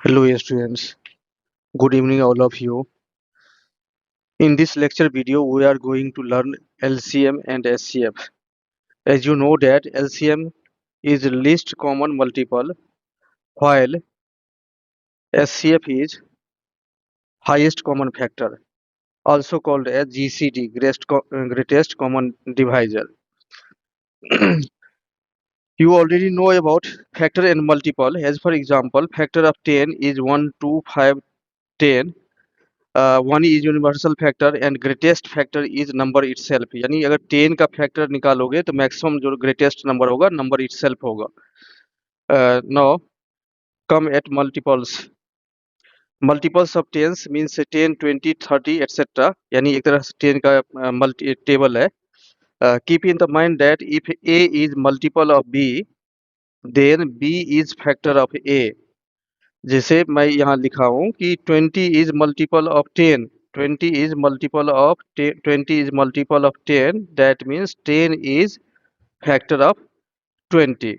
Hello students, good evening all of you. In this lecture video we are going to learn LCM and SCF. As you know that LCM is least common multiple while SCF is highest common factor, also called as GCD, greatest common divisor. You already know about factor and multiple. As for example, factor of 10 is 1, 2, 5, 10. 1 is universal factor and greatest factor is number itself, यानी अगर 10 का factor निकालोगे तो maximum जो greatest number होगा number itself होगा. No come at multiples of tens means 10, 20, 30 etcetera, यानी एक तरह से 10 का मल्टी टेबल है. Keep in the mind that if A is multiple of B then B is factor of A. जैसे मैं यहाँ लिखा हूँ कि 20 is multiple of 10, 20 is multiple of 20 is multiple of 10, that means 10 is factor of 20.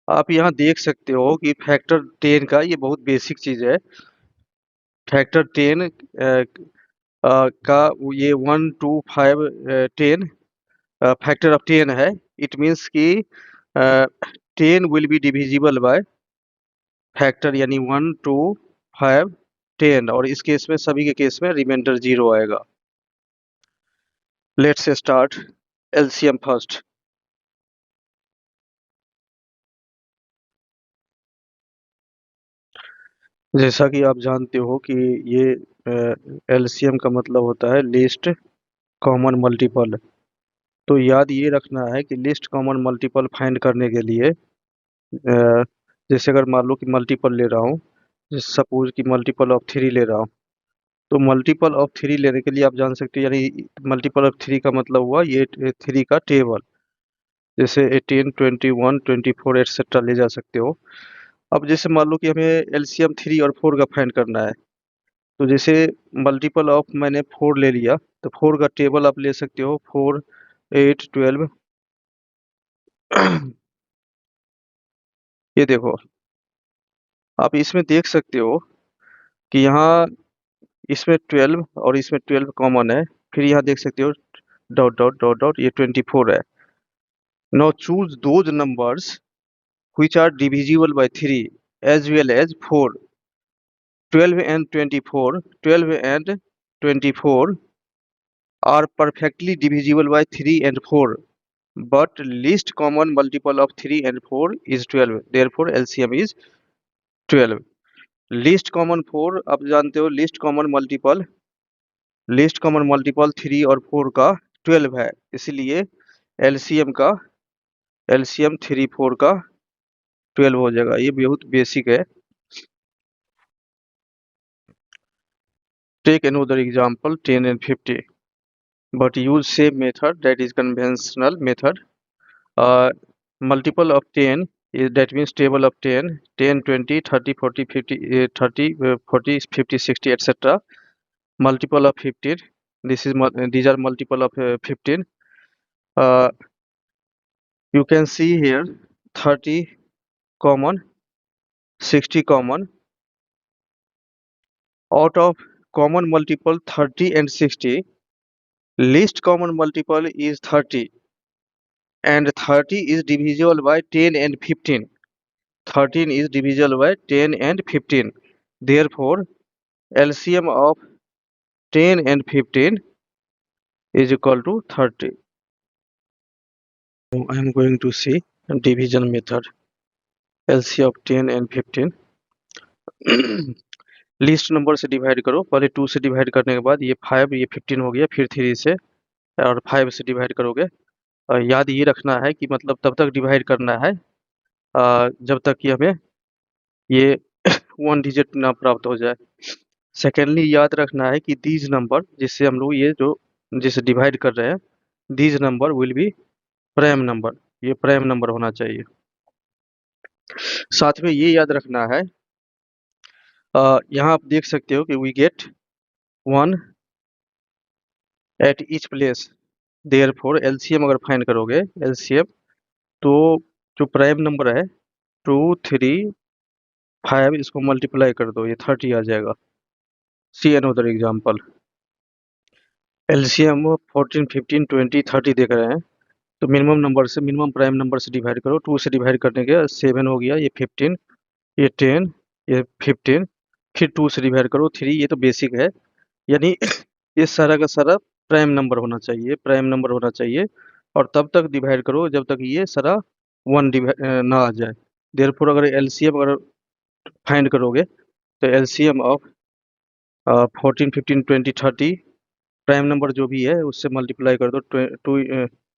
आप यहाँ देख सकते हो कि फैक्टर 10 का ये बहुत बेसिक चीज है. फैक्टर 10 का ये 1, 2, 5, 10 फैक्टर ऑफ 10 है. इट मीन्स कि 10 will be divisible by factor, यानी 1, 2, 5, 10, और इस केस में सभी के केस में रिमाइंडर 0 आएगा. Let's start LCM first. जैसा कि आप जानते हो कि ये एलसीएम का मतलब होता है लिस्ट कॉमन मल्टीपल. तो याद ये रखना है कि लिस्ट कॉमन मल्टीपल फाइंड करने के लिए जैसे अगर मान लो कि मल्टीपल ले रहा हूँ, जैसे सपोज कि मल्टीपल ऑफ 3 ले रहा हूँ, तो मल्टीपल ऑफ 3 लेने के लिए आप जान सकते हो, यानी मल्टीपल ऑफ 3 का मतलब हुआ ये 3 का टेबल. जैसे 18, 21, 24 एटसेट्रा ले जा सकते हो. अब जैसे मान लो कि हमें एलसीएम 3 और 4 का फाइंड करना है, तो जैसे मल्टीपल ऑफ मैंने 4 ले लिया, तो 4 का टेबल आप ले सकते हो 4, 8, 12. ये देखो, आप इसमें देख सकते हो कि यहाँ इसमें 12 और इसमें 12 कॉमन है. फिर यहाँ देख सकते हो डॉट डॉट डॉट डॉट, ये 24 है. Now choose those numbers which are divisible by 3 as well as 4. 12 and 24, 12 and 24 are perfectly divisible by 3 and 4, but least common multiple of 3 and 4 is 12. Therefore LCM is 12. Least common 4, आप जानते हो least common multiple 3 और 4 का 12 है, इसलिए LCM 3, 4 का 12 हो जाएगा. ये बहुत बेसिक है. Take another example 10 and 50, but use same method, that is conventional method. Multiple of 10 is, that means table of 10, 10, 20, 30, 40, 50, 30, 40, 50, 60, etc. Multiple of 15, these are multiple of 15. uh, you can see here 30 common, 60 common. Out of common multiple 30 and 60, least common multiple is 30, and 30 is divisible by 10 and 15. 13 is divisible by 10 and 15. Therefore LCM of 10 and 15 is equal to 30. Now I am going to see division method. LCM of 10 and 15. List number से divide करो. पहले 2 से divide करने के बाद ये 5, ये 15 हो गया, फिर 3 से और 5 से डिवाइड करोगे. याद ये रखना है कि मतलब तब तक डिवाइड करना है जब तक कि हमें ये 1 डिजिट ना प्राप्त हो जाए. सेकेंडली याद रखना है कि दीज नंबर, जिससे हम लोग ये जो जिसे डिवाइड कर रहे हैं, these number will be prime number. ये प्राइम नंबर होना चाहिए. साथ में ये याद रखना है, यहाँ आप देख सकते हो कि we get 1 at each place. Therefore LCM अगर फाइंड करोगे, एलसीएम, तो जो प्राइम नंबर है 2, 3, 5 इसको मल्टीप्लाई कर दो, ये 30 आ जाएगा। See another example. एलसीएम 14, 15, 20, 30 देख रहे हैं। तो मिनिमम नंबर से, मिनिमम प्राइम नंबर से डिवाइड करो। 2 से डिवाइड करने के 7 हो गया, ये 15, ये 10, ये 15। फिर 2 से डिवाइड करो 3, ये तो बेसिक है। यानी ये सारा का सारा प्राइम नंबर होना चाहिए, प्राइम नंबर होना चाहिए। और तब तक डिवाइड करो जब तक ये सारा वन ना आ जाए। देयरफॉर अगर एलसीएम अगर फाइंड करोगे तो एलसीएम ऑफ 14, 15, 20, 30, प्राइम नंबर जो भी है उससे मल्टीप्लाई कर दो। Two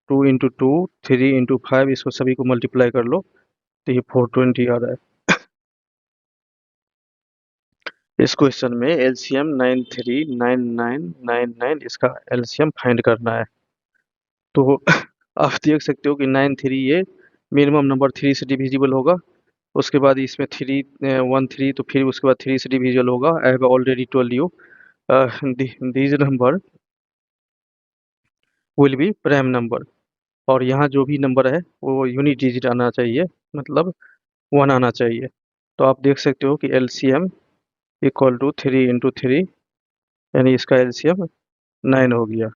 two into two, 3 into 5, इसको सभी को मल्टीप्लाई कर लो तो ये 420 आ रहा है। इस क्वेश्चन में एलसीएम 939999, इसका एलसीएम फाइंड करना है। तो आप देख सकते हो कि 93 ये मिनिमम नंबर 3 से डिविजिबल होगा। उसके बाद इसमें 3 तो फिर उसके बाद 3 से डिविजिबल होगा। I have already told you these number will be prime number. और यहाँ जो भी नंबर है वो यूनिट डिजिट आना चाहिए, मतलब 1 आना चाहिए। तो आप देख सकते हो कि एलसीएम इक्वल टू 3 इंटू 3, यानी इसका एलसीएम 9 हो गया।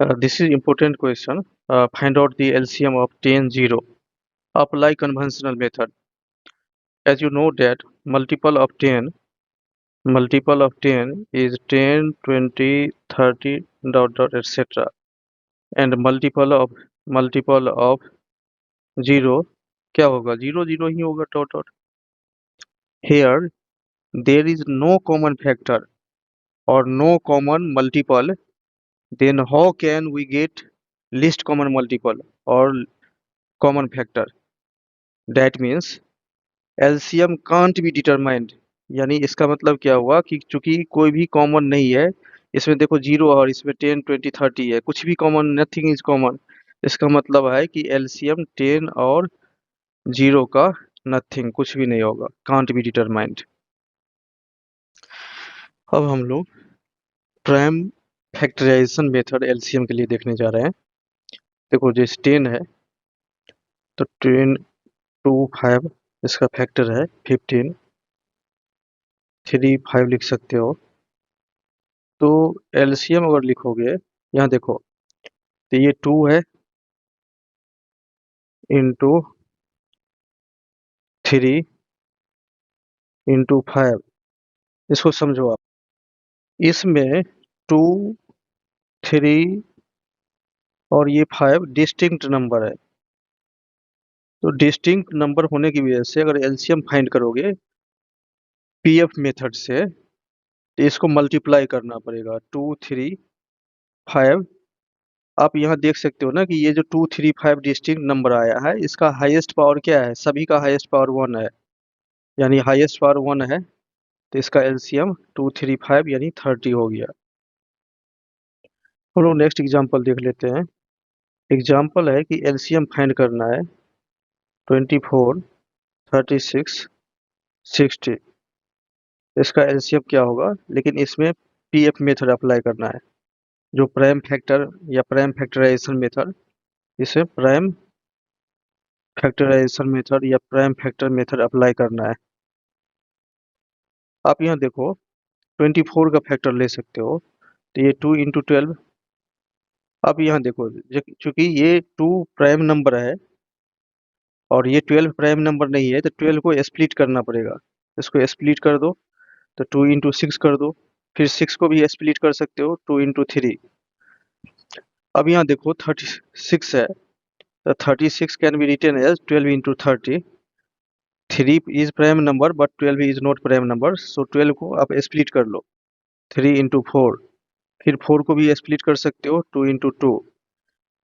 This is important question. Find out the LCM of 10, 0। Apply conventional method. As you know that multiple of 10 is 10, 20, 30 dot dot etc. And multiple of 0 क्या होगा? 0 0 ही होगा dot dot. Here there is no common factor or no common multiple. Then how can we get least common multiple or common factor? That means LCM can't be determined. यानी इसका मतलब क्या हुआ कि चूंकि कोई भी कॉमन नहीं है, इसमें देखो 0 और इसमें 10, 20, 30 है, कुछ भी कॉमन, नथिंग इज कॉमन। इसका मतलब है कि एलसीएम 10 और 0 का नथिंग, कुछ भी नहीं होगा, कांट बी डिटरमाइंड। अब हम लोग प्राइम फैक्टराइजेशन मेथड एलसीएम के लिए देखने जा रहे हैं। देखो जैसे 10 है तो 10 2 5, इसका फैक्टर है 15, 3 5 लिख सकते हो। तो एलसीएम अगर लिखोगे, यहाँ देखो, तो ये 2 है इंटू 3 इंटू 5। इसको समझो आप। इसमें 2, 3 और ये 5 डिस्टिंक्ट नंबर है। तो डिस्टिंक्ट नंबर होने की वजह से अगर एलसीएम फाइंड करोगे पीएफ मेथड से, तो इसको मल्टीप्लाई करना पड़ेगा। 2, 3, 5। आप यहाँ देख सकते हो ना कि ये जो 2, 3, 5 डिस्टिंक्ट नंबर आया है, इसका हाईएस्ट पावर क्या है? सभी का हाईएस्ट पावर 1 है, यानी हाईएस्ट पावर 1 है। तो इसका एलसीएम 2, 3, 5 यानी 30 हो गया। हम लोग नेक्स्ट एग्जांपल देख लेते हैं। एग्जांपल है कि एलसीएम फाइंड करना है 24, 36, 60। इसका एलसीएम क्या होगा? लेकिन इसमें पीएफ मेथड अप्लाई करना है, जो प्राइम फैक्टर या प्राइम फैक्टराइजेशन मेथड, इसे प्राइम फैक्टराइजेशन मेथड या प्राइम फैक्टर मेथड अप्लाई करना है। आप यहाँ देखो 24 का फैक्टर ले सकते हो, तो ये 2 इंटू 12। अब यहाँ देखो, चूंकि ये 2 प्राइम नंबर है और ये 12 प्राइम नंबर नहीं है, तो 12 को स्प्लिट करना पड़ेगा। इसको स्प्लिट कर दो, तो 2 इंटू 6 कर दो। फिर 6 को भी स्प्लिट कर सकते हो, 2 इंटू 3। अब यहाँ देखो 36 है, तो 36 can be written as 12 into 30। 3 is prime number but 12 is not prime number, so 12 को आप स्प्लिट कर लो, 3 इंटू 4। फिर 4 को भी स्प्लिट कर सकते हो, 2 इंटू 2।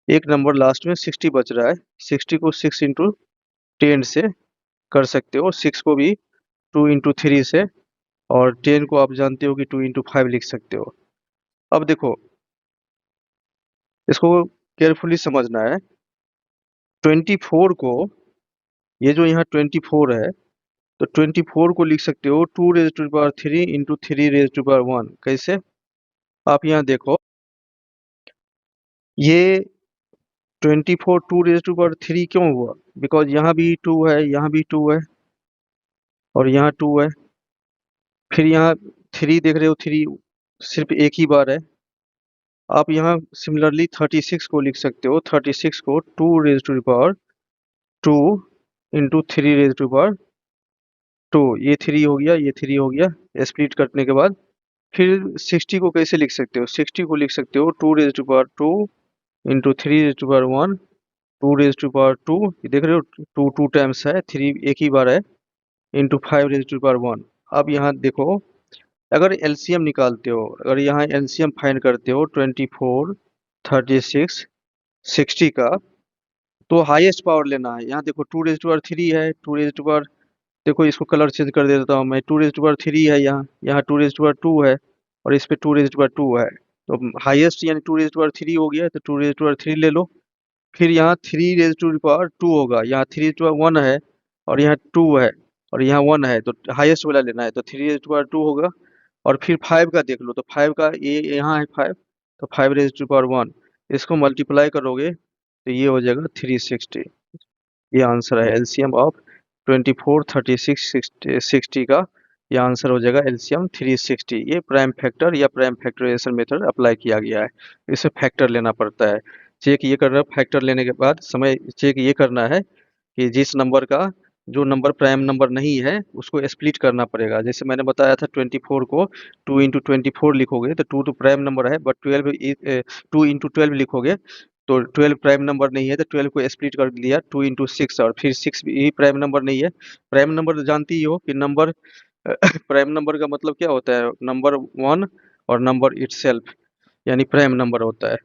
एक नंबर लास्ट में 60 बच रहा है, 60 को 6 इंटू 10 से कर सकते हो, 6 को भी 2 इंटू 3 से, और 10 को आप जानते हो कि 2 इंटू 5 लिख सकते हो। अब देखो, इसको केयरफुली समझना है। 24 को, ये जो यहाँ 24 है, तो 24 को लिख सकते हो 2 raise to the power 3 into 3 raise to the power 1। कैसे? आप यहाँ देखो, ये 24 2 रेज़ टू द पावर 3 क्यों हुआ? बिकॉज यहाँ भी 2 है, यहाँ भी 2 है, और यहाँ 2 है। फिर यहाँ 3 देख रहे हो, 3 सिर्फ एक ही बार है। आप यहाँ सिमिलरली 36 को लिख सकते हो। 36 को 2 इंटू 3 ये 3 हो गया, ये 3 हो गया स्प्लिट करने के बाद। फिर 60 को कैसे लिख सकते हो? 60 को लिख सकते हो 2 इंटू 3 2 ये देख रहे हो, 2 टाइम्स है, 3 एक ही बार है, इंटू 5 अब यहाँ देखो, अगर एलसीएम निकालते हो, अगर यहाँ एलसीएम फाइंड करते हो 24 36 60 का, तो हाईएस्ट पावर लेना है। यहाँ देखो 2 रेज़ टू पावर 3 है, 2 रेज़ टू पावर, देखो इसको कलर चेंज कर देता हूँ मैं, 2 रेज़ टू पावर 3 है, यहाँ 2 रेज़ टू पावर 2 है, और इस पे 2 रेज़ टू पावर 2 है। तो हाईएस्ट यानी 2 रेज़ टू पावर 3 हो गया, तो 2 रेज़ टू पावर 3 ले लो। फिर यहाँ 3 रेज़ टू पावर 2 होगा, यहाँ 3 रेज़ टू पावर 1 है, और यहाँ 2 है, और यहाँ 1 है, तो हाईएस्ट वाला लेना है, तो 3 रेज़ टू पावर 2 होगा। और फिर 5 का देख लो, तो 5 का ये यहाँ है 5, तो 5 रेज़ टू पावर 1, इसको मल्टीप्लाई करोगे तो ये हो जाएगा 360। ये आंसर है एलसीएम ऑफ 24 36 60 का। ये आंसर हो जाएगा एलसीएम 360। ये प्राइम फैक्टर या प्राइम फैक्टराइजेशन मेथड अप्लाई किया गया है। इसे फैक्टर लेना पड़ता है। चेक ये करना, फैक्टर लेने के बाद समय चेक ये करना है कि जिस नंबर का, जो नंबर प्राइम नंबर नहीं है उसको स्प्लिट करना पड़ेगा। जैसे मैंने बताया था 24 को 2 इंटू 24 लिखोगे तो 2 तो प्राइम नंबर है, बट 2 इंटू 12 लिखोगे तो 12 प्राइम नंबर नहीं है, तो 12 को स्प्लिट कर दिया 2 इंटू 6, और फिर 6 भी प्राइम नंबर नहीं है। प्राइम नंबर तो जानती ही हो कि नंबर प्राइम नंबर का मतलब क्या होता है? नंबर 1 और नंबर इटसेल्फ, यानी प्राइम नंबर होता है।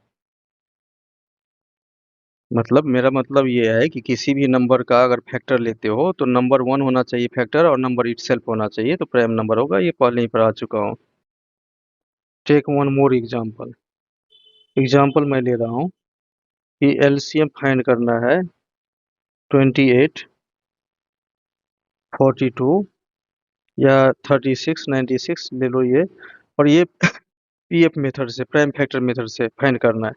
मतलब मेरा मतलब ये है कि किसी भी नंबर का अगर फैक्टर लेते हो तो नंबर 1 होना चाहिए फैक्टर, और नंबर इटसेल्फ होना चाहिए, तो प्राइम नंबर होगा। ये पहले ही पढ़ा चुका हूँ। Take one more example. Example मैं ले रहा हूँ कि एलसीएम फाइंड करना है 28 42 या 36 96 ले लो ये, और ये पीएफ मेथड से, प्राइम फैक्टर मेथड से फाइंड करना है।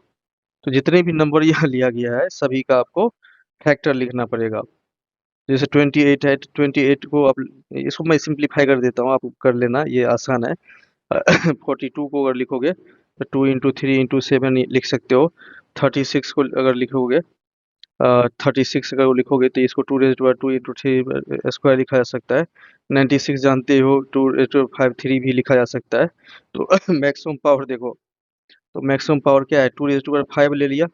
तो जितने भी नंबर यहाँ लिया गया है सभी का आपको फैक्टर लिखना पड़ेगा। जैसे 28 है, 28 को आप, इसको मैं सिंप्लीफाई कर देता हूँ, आप कर लेना, ये आसान है। 42 को अगर लिखोगे तो 2 इंटू 3 इंटू 7 लिख सकते हो। 36 को अगर लिखोगे, 36 अगर वो लिखोगे तो इसको 2 raise to power 2 into 3 square लिखा जा सकता है। 96 जानते हो, 2 रेज़ टू पावर 5 3 भी लिखा जा सकता है। तो मैक्सिमम पावर देखो, तो मैक्सिमम पावर क्या है? 2 रेज़ टू पावर 5 ले लिया,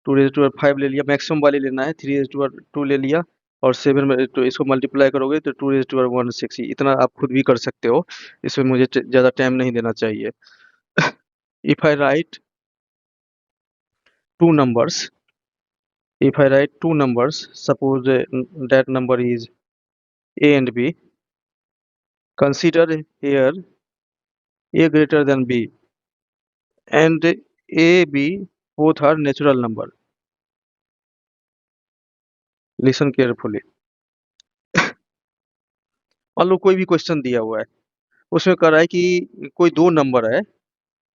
2 रेज़ टू पावर 5 ले लिया, मैक्सिमम वाले लेना है, 3 रेज़ टू पावर 2 ले लिया, और 7 में तो इसको मल्टीप्लाई करोगे तो 2 रेज़ टू पावर 1 6। इतना आप खुद भी कर सकते हो, इसमें मुझे ज़्यादा टाइम नहीं देना चाहिए। If I right two numbers, if I write two numbers, suppose that number is A and B, consider here A greater than B and A, B both are natural number. Listen carefully. मान लो कोई भी question दिया हुआ है, उसमें कह रहा है कि कोई दो नंबर है,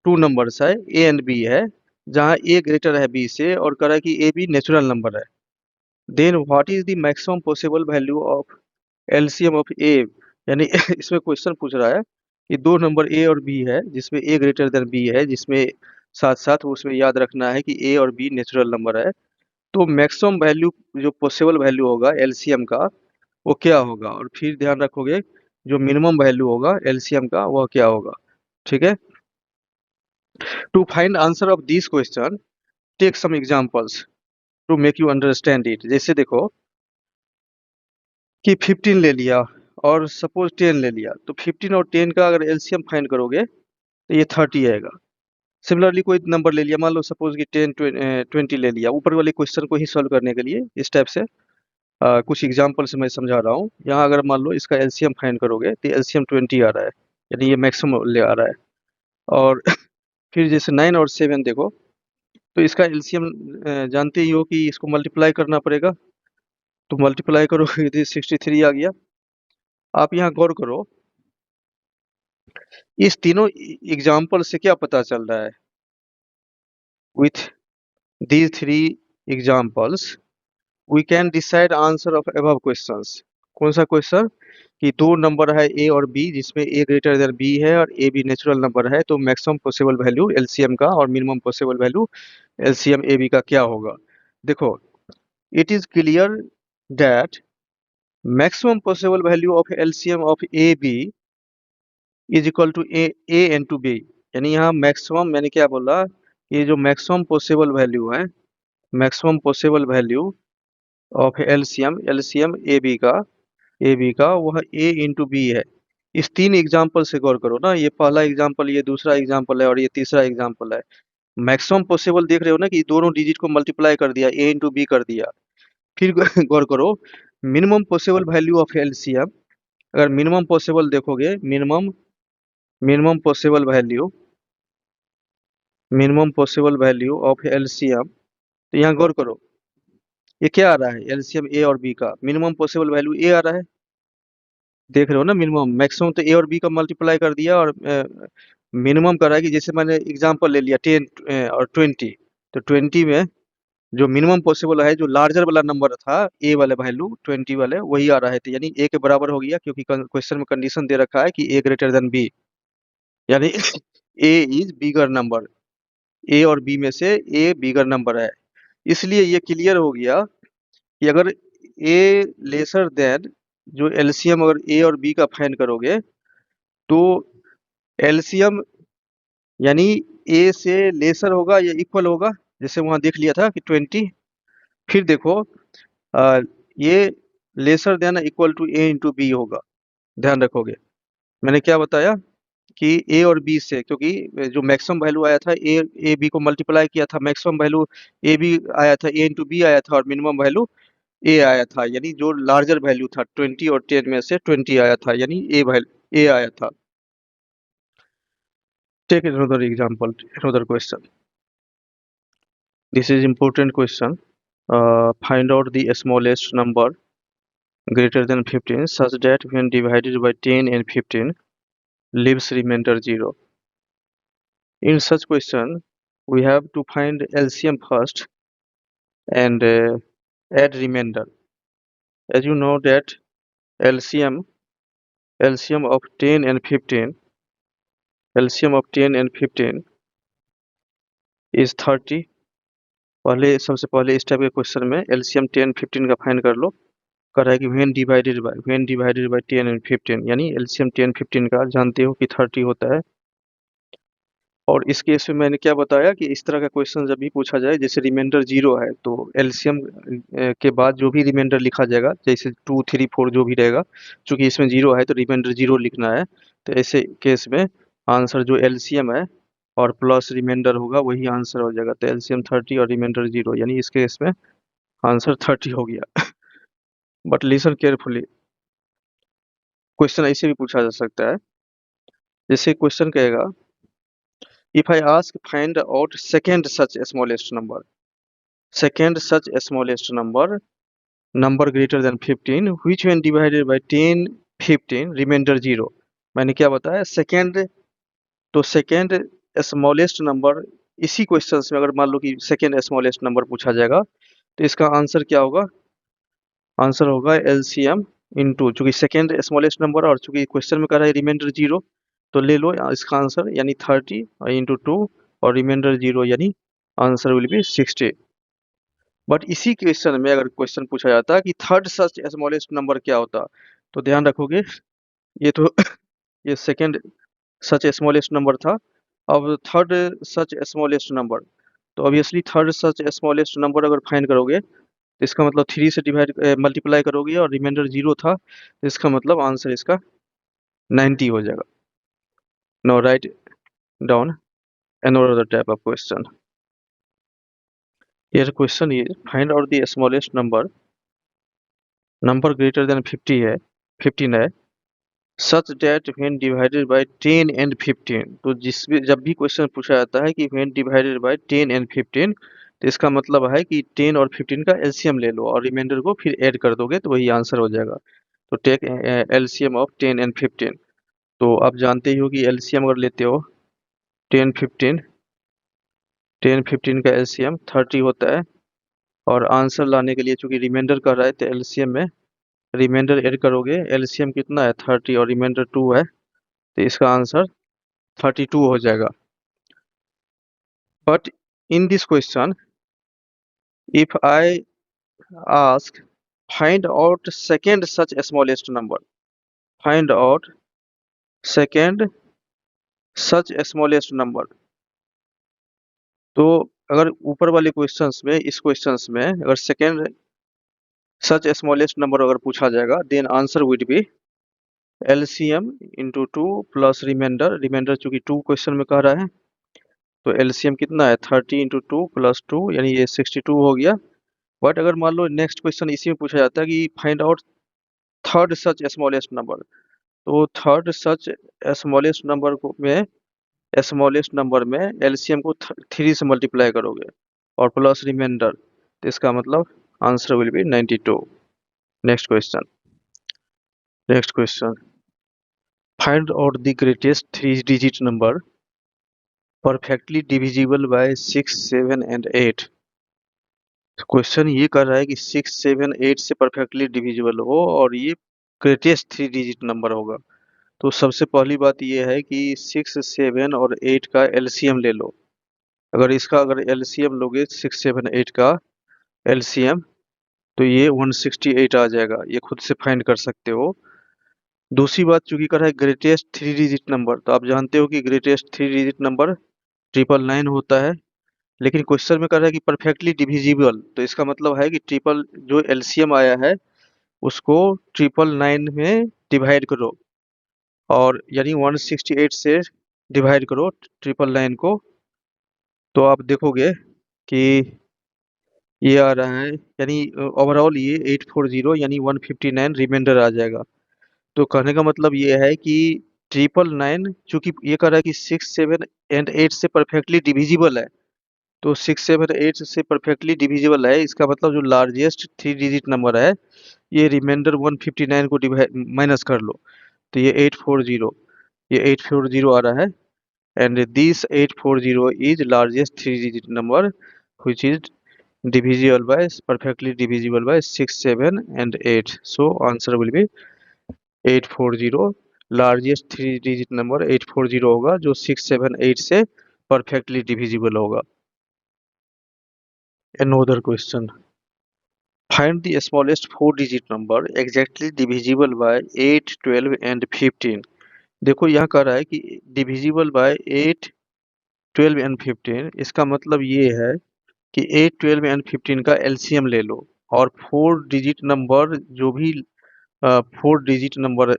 टू नंबर्स है, ए एंड बी है, जहाँ ए ग्रेटर है बी से, और कह रहा है कि ए बी नेचुरल नंबर है। Then what is the maximum possible value of LCM of A, यानी इसमें क्वेश्चन पूछ रहा है कि दो नंबर ए और बी है जिसमें ए ग्रेटर देन बी है, जिसमें साथ साथ उसमें याद रखना है कि ए और बी नेचुरल नंबर है। तो मैक्सिमम वैल्यू, जो पॉसिबल वैल्यू होगा एलसीएम का, वो क्या होगा, और फिर ध्यान रखोगे जो मिनिमम वैल्यू होगा एलसीएम का वह क्या होगा। ठीक है। To find answer of this question take some examples to make you understand it. जैसे देखो कि 15 ले लिया और सपोज 10 ले लिया, तो 15 और 10 का अगर एलसीएम फाइंड करोगे तो ये 30 आएगा। सिमिलरली कोई नंबर ले लिया, मान लो सपोज कि 10 20 ले लिया, ऊपर वाले क्वेश्चन को ही सॉल्व करने के लिए इस टाइप से कुछ एग्जांपल से मैं समझा रहा हूँ। यहाँ अगर मान लो इसका एलसीएम फाइंड करोगे तो एलसीएम 20 आ रहा है, यानी ये मैक्सिमम ले आ रहा है। और फिर जैसे 9 और 7 देखो, तो इसका एलसीएम जानते ही हो कि इसको मल्टीप्लाई करना पड़ेगा, तो मल्टीप्लाई करोगे तो 63 आ गया। आप यहाँ गौर करो, इस तीनों एग्जाम्पल से क्या पता चल रहा है? With these three examples we can decide answer of above questions. कौन सा क्वेश्चन? कि दो नंबर है ए और बी जिसमें ए ग्रेटर देन बी है और ए भी नेचुरल नंबर है, तो मैक्सिमम पॉसिबल वैल्यू एलसीएम का और minimum possible value LCM A B का क्या होगा? देखो, it is clear that maximum possible value of LCM of A B is equal to A N to B. यानी यहाँ मैक्सिमम, मैंने क्या बोला, ये जो मैक्सिमम पॉसिबल वैल्यू है, maximum possible value of LCM LCM A B का वह ए इंटू बी है। इस तीन एग्जाम्पल से गौर करो ना, ये पहला एग्जाम्पल, ये दूसरा एग्जाम्पल है और ये तीसरा एग्जाम्पल है। मैक्सिमम पॉसिबल देख रहे हो ना कि दोनों डिजिट को मल्टीप्लाई कर दिया, ए इंटू बी कर दिया। फिर गौर करो, minimum possible value of LCM, अगर मिनिमम पॉसिबल देखोगे, minimum minimum possible value, minimum possible value of LCM, तो यहाँ गौर करो, ये क्या आ रहा है? एलसीएम ए और बी का मिनिमम पॉसिबल वैल्यू ए आ रहा है। देख रहे हो ना, मिनिमम मैक्सिमम तो ए और बी का मल्टीप्लाई कर दिया और मिनिमम कर रहा है कि जैसे मैंने एग्जांपल ले लिया 10 और 20, तो 20 में जो मिनिमम पॉसिबल है, जो लार्जर वाला नंबर था ए वाले वैल्यू 20 वाले, वही आ रहा है, तो यानी ए के बराबर हो गया, क्योंकि क्वेश्चन में कंडीशन दे रखा है कि ए ग्रेटर देन बी, यानी ए इज बिगर नंबर, ए और बी में से ए बिगर नंबर है। इसलिए ये क्लियर हो गया कि अगर ए लेसर देन, जो एलसीएम अगर ए और बी का फाइंड करोगे, तो एलसीएम यानी ए से लेसर होगा या इक्वल होगा, जैसे वहां देख लिया था कि 20। फिर देखो, आ, ये lesser than equal to A into B होगा, ध्यान रखोगे। मैंने क्या बताया कि ए और बी से, क्योंकि जो मैक्सिमम वैल्यू आया था, ए बी को मल्टीप्लाई किया था, मैक्सिमम वैल्यू ए बी आया था, ए इंटू बी आया था, और मिनिमम वैल्यू ए आया था, यानी जो लार्जर वैल्यू था 20 और 10 में से 20 आया था, यानी ए वैल्यू ए आया था। Take another example, another question. This is important question. Find out the smallest number greater than 15 such that when divided by 10 and 15 leaves remainder 0. In such question, we have to find LCM first and add remainder. As you know that LCM of 10 and 15, LCM of 10 and 15 is 30. पहले, सबसे पहले इस type के question में LCM 10 15 का find कर लो। कर रहा है कि व्हेन डिवाइडेड बाय 10 एंड 15, यानी एलसीएम 10 15 का जानते हो कि 30 होता है। और इस केस में मैंने क्या बताया कि इस तरह का क्वेश्चन जब भी पूछा जाए, जैसे रिमाइंडर 0 है, तो एलसीएम के बाद जो भी रिमाइंडर लिखा जाएगा, जैसे 2 3 4 जो भी रहेगा, चूंकि इसमें 0 है तो रिमाइंडर 0 लिखना है। तो ऐसे केस में आंसर जो एलसीएम है और प्लस रिमाइंडर होगा वही आंसर हो जाएगा। तो एलसीएम 30 और रिमाइंडर 0, यानी इस केस में आंसर 30 हो गया। बट लिसन केयरफुली, क्वेश्चन ऐसे भी पूछा जा सकता है। जैसे क्वेश्चन कहेगा, if I ask find out second such smallest number, second such smallest number greater than 15 which when divided by 10 15 remainder 0। मैंने क्या बताया, सेकेंड, तो सेकेंड स्मॉलेस्ट नंबर, इसी क्वेश्चन में अगर मान लो कि सेकेंड स्मॉलेस्ट नंबर पूछा जाएगा, तो इसका आंसर क्या होगा? आंसर होगा एलसीएम इनटू, चूंकि सेकेंड स्मॉलेस्ट नंबर और चूंकि क्वेश्चन में कह रहा है रिमाइंडर 0, तो ले लो इसका आंसर, यानी 30 इंटू 2 और रिमाइंडर 0, यानी आंसर विल बी 60। बट इसी क्वेश्चन में अगर क्वेश्चन पूछा जाता कि थर्ड सच स्मॉलेस्ट नंबर क्या होता, तो ध्यान रखोगे, ये तो ये सेकंड सच स्मॉलेस्ट नंबर था। अब थर्ड सच स्मॉलेस्ट नंबर, तो ऑब्वियसली थर्ड सच स्मॉलेस्ट नंबर अगर फाइंड करोगे, तो इसका मतलब 3 से डिवाइड मल्टीप्लाई करोगे और रिमाइंडर 0 था, तो इसका मतलब आंसर इसका 90 हो जाएगा। Now write down another type of question. Here question is find out the smallest number greater than 50 है, 15 है, such that when divided by 10 and 15। तो जब भी क्वेश्चन पूछा जाता है कि व्हेन डिवाइडेड बाय 10 एंड 15, तो इसका मतलब है कि 10 और 15 का एलसीएम ले लो और रिमाइंडर को फिर ऐड कर दोगे तो वही आंसर हो जाएगा। तो टेक एलसीएम ऑफ 10 एंड 15। तो आप जानते ही हो कि एलसीएम अगर लेते हो 10 15, 10 15 का एलसीएम 30 होता है, और आंसर लाने के लिए चूंकि रिमाइंडर कर रहा है तो एलसीएम में रिमाइंडर ऐड करोगे, एलसीएम कितना है 30 और रिमाइंडर 2 है, तो इसका आंसर 32 हो जाएगा। But in this question if I ask find out second such smallest number, find out second such smallest number, तो अगर ऊपर वाले क्वेश्चंस में, इस क्वेश्चंस में अगर सेकेंड सच स्मॉलेस्ट नंबर अगर पूछा जाएगा, then answer would be LCM into 2 plus reminder, reminder चूंकि 2 क्वेश्चन में कह रहा है, तो एलसीएम कितना है 30 इंटू 2 प्लस 2, यानी ये 62 हो गया। बट अगर मान लो नेक्स्ट क्वेश्चन इसी में पूछा जाता है कि फाइंड आउट थर्ड सच स्मॉलेस्ट नंबर, तो थर्ड सच स्मॉलेस्ट नंबर को में, स्मॉलेस्ट नंबर में एलसीएम को 3 से मल्टीप्लाई करोगे और प्लस रिमाइंडर, तो इसका मतलब answer will be 92। Next question, next question, find out the greatest 3 digit number perfectly divisible by 6, 7 and 8। Question ये कर रहा है कि 6, 7, 8 से परफेक्टली डिविजिबल हो और ये ग्रेटेस्ट 3 डिजिट नंबर होगा। तो सबसे पहली बात ये है कि 6, 7 और 8 का एलसीएम ले लो। अगर एलसीएम लोगे 6, 7, 8 का एलसीएम, तो ये 168 आ जाएगा, ये खुद से फाइंड कर सकते हो। दूसरी बात, चूंकि कर रहा है ग्रेटेस्ट 3 डिजिट नंबर, तो आप जानते हो कि ग्रेटेस्ट 3 डिजिट नंबर 999 होता है, लेकिन क्वेश्चन में कर रहा है कि परफेक्टली डिविजिबल, तो इसका मतलब है कि ट्रिपल जो एलसीएम आया है उसको 999 में डिवाइड करो, और यानी 168 से डिवाइड करो 999 को, तो आप देखोगे कि ये आ रहा है, यानी ओवरऑल ये 840 यानी 159 रिमाइंडर आ जाएगा। तो कहने का मतलब ये है कि 999, चूंकि ये कह रहा है कि 6, 7 एंड 8 से परफेक्टली डिविजिबल है, तो 6, 7, 8 से परफेक्टली डिविजिबल है, इसका मतलब जो लार्जेस्ट 3 डिजिट नंबर है, ये रिमाइंडर 159 को डिवाइड माइनस कर लो, तो ये 840, ये 840 आ रहा है। And this 840 is largest 3 digit number which is divisible by, perfectly divisible by 6, 7 and 8. So answer will be 840। Largest 3 digit number 840 होगा, जो 6, 7, 8 से परफेक्टली डिविजिबल होगा। Another question, find the smallest 4 digit number exactly divisible by 8, 12 and 15। देखो यहाँ कह रहा है कि डिविजिबल बाय 8, 12 एंड 15, इसका मतलब ये है कि 8, 12 एंड 15 का एलसीएम ले लो, और 4 डिजिट नंबर जो भी 4 डिजिट नंबर,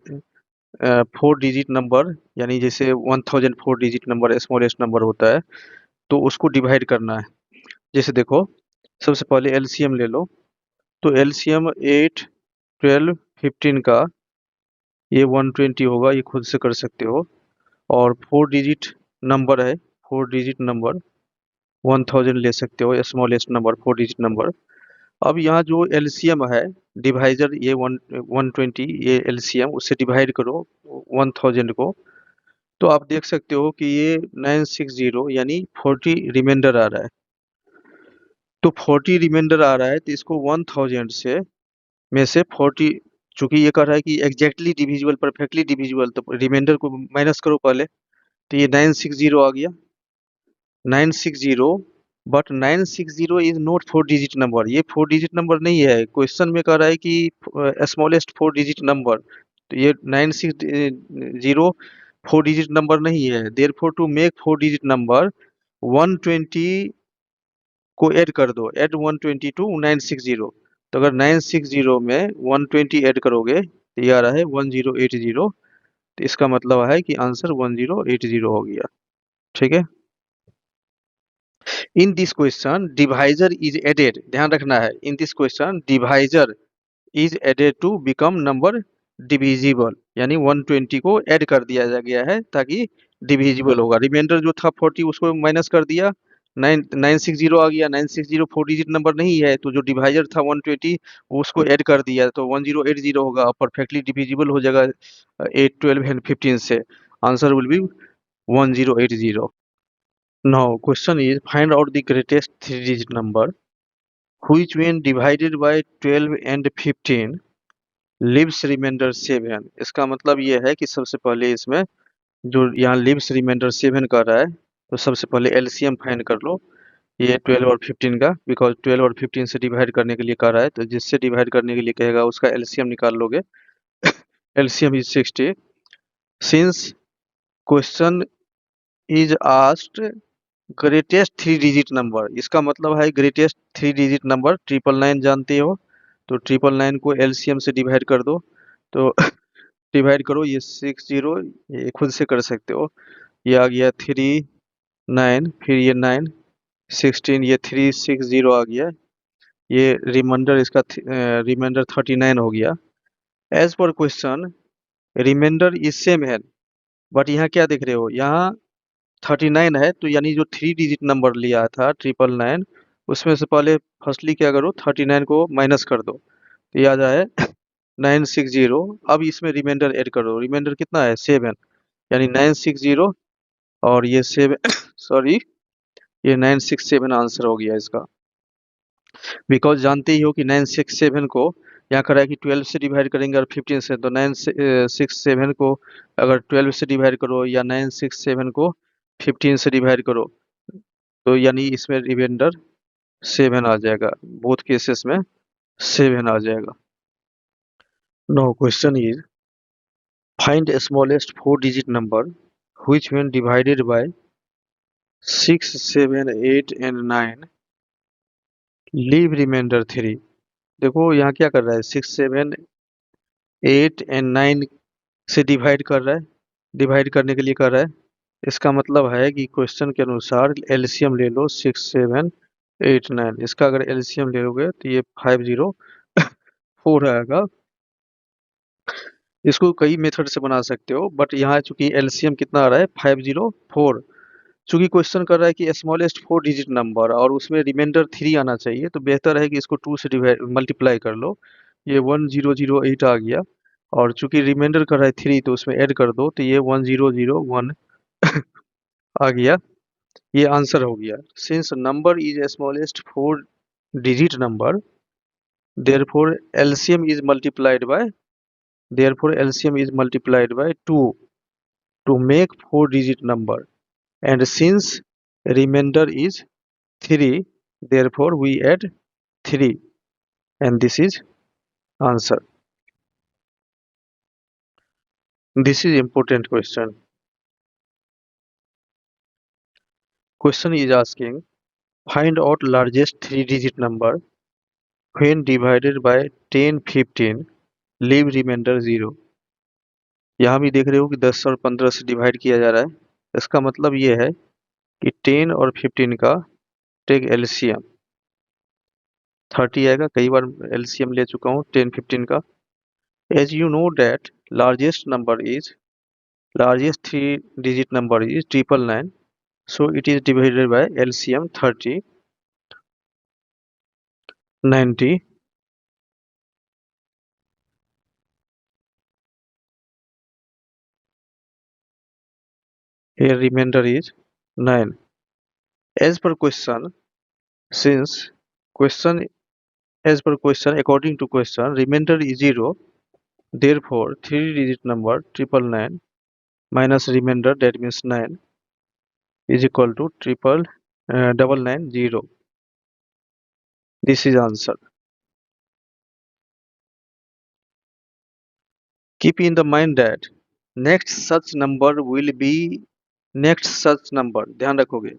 4 डिजिट नंबर यानी जैसे 1000 4 डिजिट नंबर स्मॉलेस्ट नंबर होता है, तो उसको डिवाइड करना है। जैसे देखो, सबसे पहले एलसीएम ले लो, तो एलसीएम 8, 12, 15 का ये 120 होगा, ये खुद से कर सकते हो। और 4 डिजिट नंबर है, 4 डिजिट नंबर 1000 ले सकते हो, स्मॉलेस्ट नंबर 4 डिजिट नंबर। अब यहाँ जो एलसीएम है, डिवाइजर ये 120, ये एलसीएम उससे डिवाइड करो 1000 को, तो आप देख सकते हो कि ये 960 यानी 40 रिमाइंडर आ रहा है। तो 40 रिमाइंडर आ रहा है, तो इसको 1000 से में से 40, चूंकि ये कह रहा है कि एग्जैक्टली डिविजिबल, परफेक्टली डिविजिबल, तो रिमाइंडर को माइनस करो पहले, तो ये 960 आ गया, 960। But 960 is not 4 digit number, ये 4 डिजिट नंबर नहीं है। क्वेश्चन में कह रहा है कि स्मॉलेस्ट 4 डिजिट नंबर, तो ये 960 4 डिजिट नंबर नहीं है। Therefore to make 4 digit number 120 को ऐड कर दो, ऐड 120 टू 960, तो अगर 960 में 120 ऐड करोगे तो ये आ रहा है 1080, तो इसका मतलब है कि आंसर 1080 हो गया। ठीक है। In this question divisor is added, ध्यान रखना है, in this question divisor is added to become number divisible, यानी 120 को ऐड कर दिया गया है ताकि डिविजिबल होगा। रिमाइंडर जो था 40 उसको माइनस कर दिया, 960 आ गया, 960 4 डिजिट नंबर नहीं है, तो जो डिवाइजर था 120 उसको ऐड कर दिया, तो 1080 होगा, परफेक्टली डिविजिबल हो जाएगा 8, 12 एंड 15 से। Answer will be 1080। Now question is find out the greatest 3 digit number which when divided by 12 and 15 lives reminder 7, इसका मतलब ये है कि सबसे पहले इसमें जो यहाँ लिव्स रिमाइंडर 7 कर रहा है, तो सबसे पहले एलसीएम फाइंड कर लो ये 12 और 15 का, बिकॉज 12 और 15 से डिवाइड करने के लिए कर रहा है, तो जिससे डिवाइड करने के लिए कहेगा उसका एलसीएम निकाल लोगे। LCM is 60। Since question is asked greatest 3 digit number, इसका मतलब है ग्रेटेस्ट 3 डिजिट नंबर 999 जानते हो, तो 999 को एलसीएम से डिवाइड कर दो, तो डिवाइड करो ये 60, ये खुद से कर सकते हो, ये आ गया 39, फिर ये 9, 16, ये 360 आ गया, ये रिमाइंडर इसका रिमाइंडर 39 हो गया। As per question reminder is same है, बट यहाँ क्या देख रहे हो, यहाँ 39 है, तो यानी जो 3 डिजिट नंबर लिया था 999, उसमें से पहले फर्स्टली क्या करो 39 को माइनस कर दो, तो ये आ जाए 960। अब इसमें रिमाइंडर ऐड करो, रिमाइंडर कितना है 7, यानी 960 और ये 7 सॉरी, ये 967 आंसर हो गया इसका। बिकॉज जानते ही हो कि 967 को यहाँ करा है कि 12 से डिवाइड करेंगे और 15 से, तो 967 को अगर 12 से डिवाइड करो या 967 को 15 से डिवाइड करो, तो यानी इसमें रिमाइंडर 7 आ जाएगा, बोथ केसेस में 7 आ जाएगा। Now question is find smallest 4 digit number which when divided by 6, 7, 8 and 9 leave remainder 3। देखो यहाँ क्या कर रहा है, 6, 7, 8 एंड 9 से डिवाइड कर रहा है, डिवाइड करने के लिए कर रहा है, इसका मतलब है कि क्वेश्चन के अनुसार एलसीएम ले लो 6, 7, 8, 9, इसका अगर एलसीएम ले लोगे तो ये 504 आएगा। इसको कई मेथड से बना सकते हो, बट यहाँ चूंकि एलसीएम कितना आ रहा है 504, चूंकि क्वेश्चन कर रहा है कि स्मॉलेस्ट 4 डिजिट नंबर और उसमें रिमाइंडर 3 आना चाहिए, तो बेहतर है कि इसको 2 से डिवाइड मल्टीप्लाई कर लो, ये 1008 आ गया, और चूंकि रिमाइंडर कर रहा है 3 तो उसमें ऐड कर दो, तो ये 1001 आ गया, ये आंसर हो गया। Since number is smallest 4 digit number, therefore LCM is multiplied by therefore LCM is multiplied by 2 to make 4 digit number, and since remainder is 3, therefore we add 3, and this is answer. This is important question. Question is asking find out largest 3 digit number when divided by 10, 15, leave remainder 0। यहाँ भी देख रहे हो कि 10 और 15 से divide किया जा रहा है, इसका मतलब ये है कि 10 और 15 का टेक एलसीएम 30 आएगा, कई बार एलसीएम ले चुका हूँ 10, 15 का। As you know that largest 3 digit number is 999, so it is divided by LCM 30, 90, here remainder is 9. As per question, since question as per question according to question remainder is 0, therefore 3 digit number 999 minus remainder, that means 9, is equal to 990. This is answer. Keep in the mind that next such number will be next such number, ध्यान रखोगे,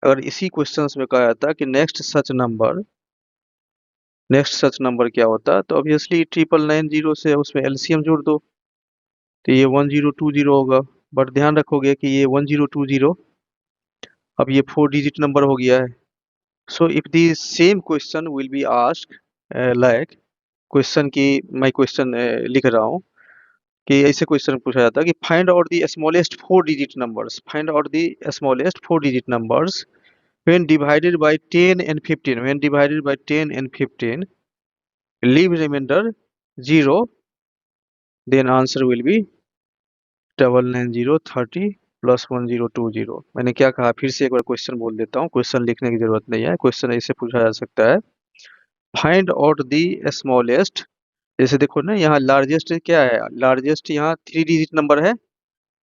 अगर इसी questions में कहा जाता कि next सच number क्या होता, तो ऑब्वियसली 999 से उसमें एलसीएम जोड़ दो, तो ये 1020 होगा, बट ध्यान रखोगे कि ये 1020 अब ये 4 डिजिट नंबर हो गया है। So if the same question will be asked like, question की मैं क्वेश्चन लिख रहा हूँ कि ऐसे क्वेश्चन पूछा जाता है कि find out the smallest 4 digit numbers, find out the smallest 4 digit numbers when divided by 10 and 15, when divided by 10 and 15 leave remainder 0, then answer will be 99030 plus 1020। मैंने क्या कहा, फिर से एक बार क्वेश्चन बोल देता हूँ, क्वेश्चन लिखने की जरूरत नहीं है, क्वेश्चन ऐसे पूछा जा सकता है फाइंड आउट द स्मॉलेस्ट जैसे देखो ना, यहाँ लार्जेस्ट क्या है, लार्जेस्ट यहाँ 3 डिजिट नंबर है।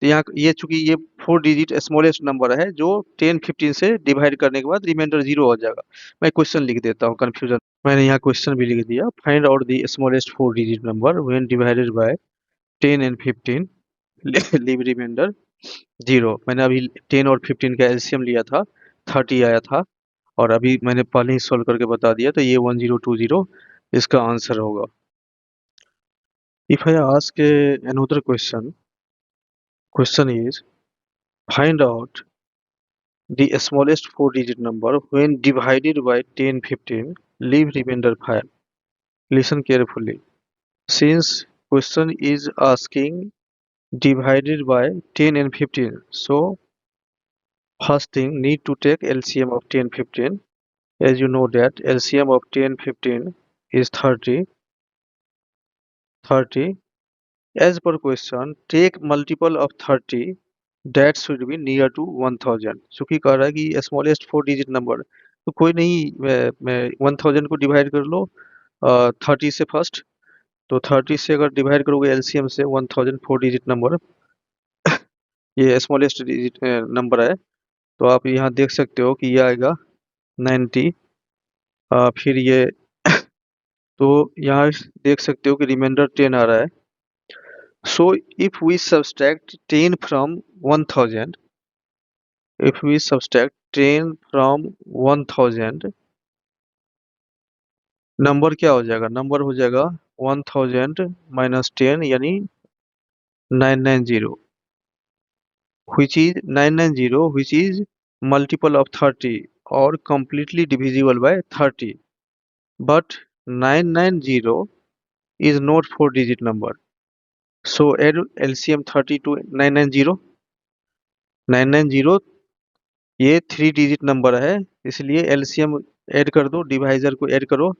तो यहाँ ये चूंकि ये 4 डिजिट स्मॉलेस्ट नंबर है, जो 10 15 से डिवाइड करने के बाद रिमाइंडर 0 हो जाएगा। मैं क्वेश्चन लिख देता हूँ, कंफ्यूजन। मैंने यहाँ क्वेश्चन भी लिख दिया, find out the smallest 4 digit number when divided by 10 and 15, leave remainder 0। मैंने अभी 10 और 15 का एलसीएम लिया था, 30 आया था। और अभी मैंने पहले ही सॉल्व करके बता दिया, तो ये 1020 इसका आंसर होगा। If I ask another question is, find out the smallest 4 digit number when divided by 10 15, leave remainder 5. Listen carefully. Since question is asking divided by 10 and 15, so first thing need to take LCM of 10 15. As you know that LCM of 10 15 is 30. As per question, take multiple of 30 that should be near to 1000। चूंकि कह रहा है कि smallest 4 digit number, तो कोई नहीं, 1000 को divide कर लो 30 से फर्स्ट। तो 30 से अगर डिवाइड करोगे एलसीएम से 1000, 4 डिजिट नंबर, ये स्मॉलेस्ट डिजिट नंबर है। तो आप यहाँ देख सकते हो कि ये आएगा 90। फिर ये तो यहाँ देख सकते हो कि रिमाइंडर 10 आ रहा है। So if we subtract 10 from 1000, if we subtract 10 from 1000, number क्या हो जाएगा, नंबर हो जाएगा 1000 माइनस 10 यानी 990, which is multiple of 30 or completely divisible by 30, but 990 is not 4 digit number, so add LCM 30 to 990। 990 ये 3 डिजिट नंबर है, इसलिए LCM add कर दो, डिवाइजर को ऐड करो,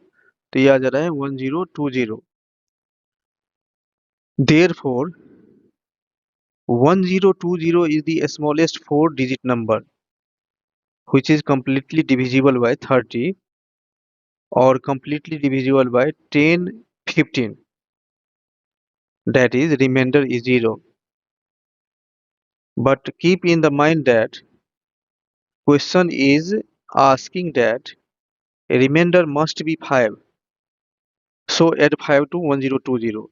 तो ये आ जा रहा है 1020। Therefore 1020 is the smallest 4 digit number which is completely divisible by 30 or completely divisible by 10 15, that is remainder is 0। But keep in the mind that question is asking that a remainder must be 5, so add 5 to 1020।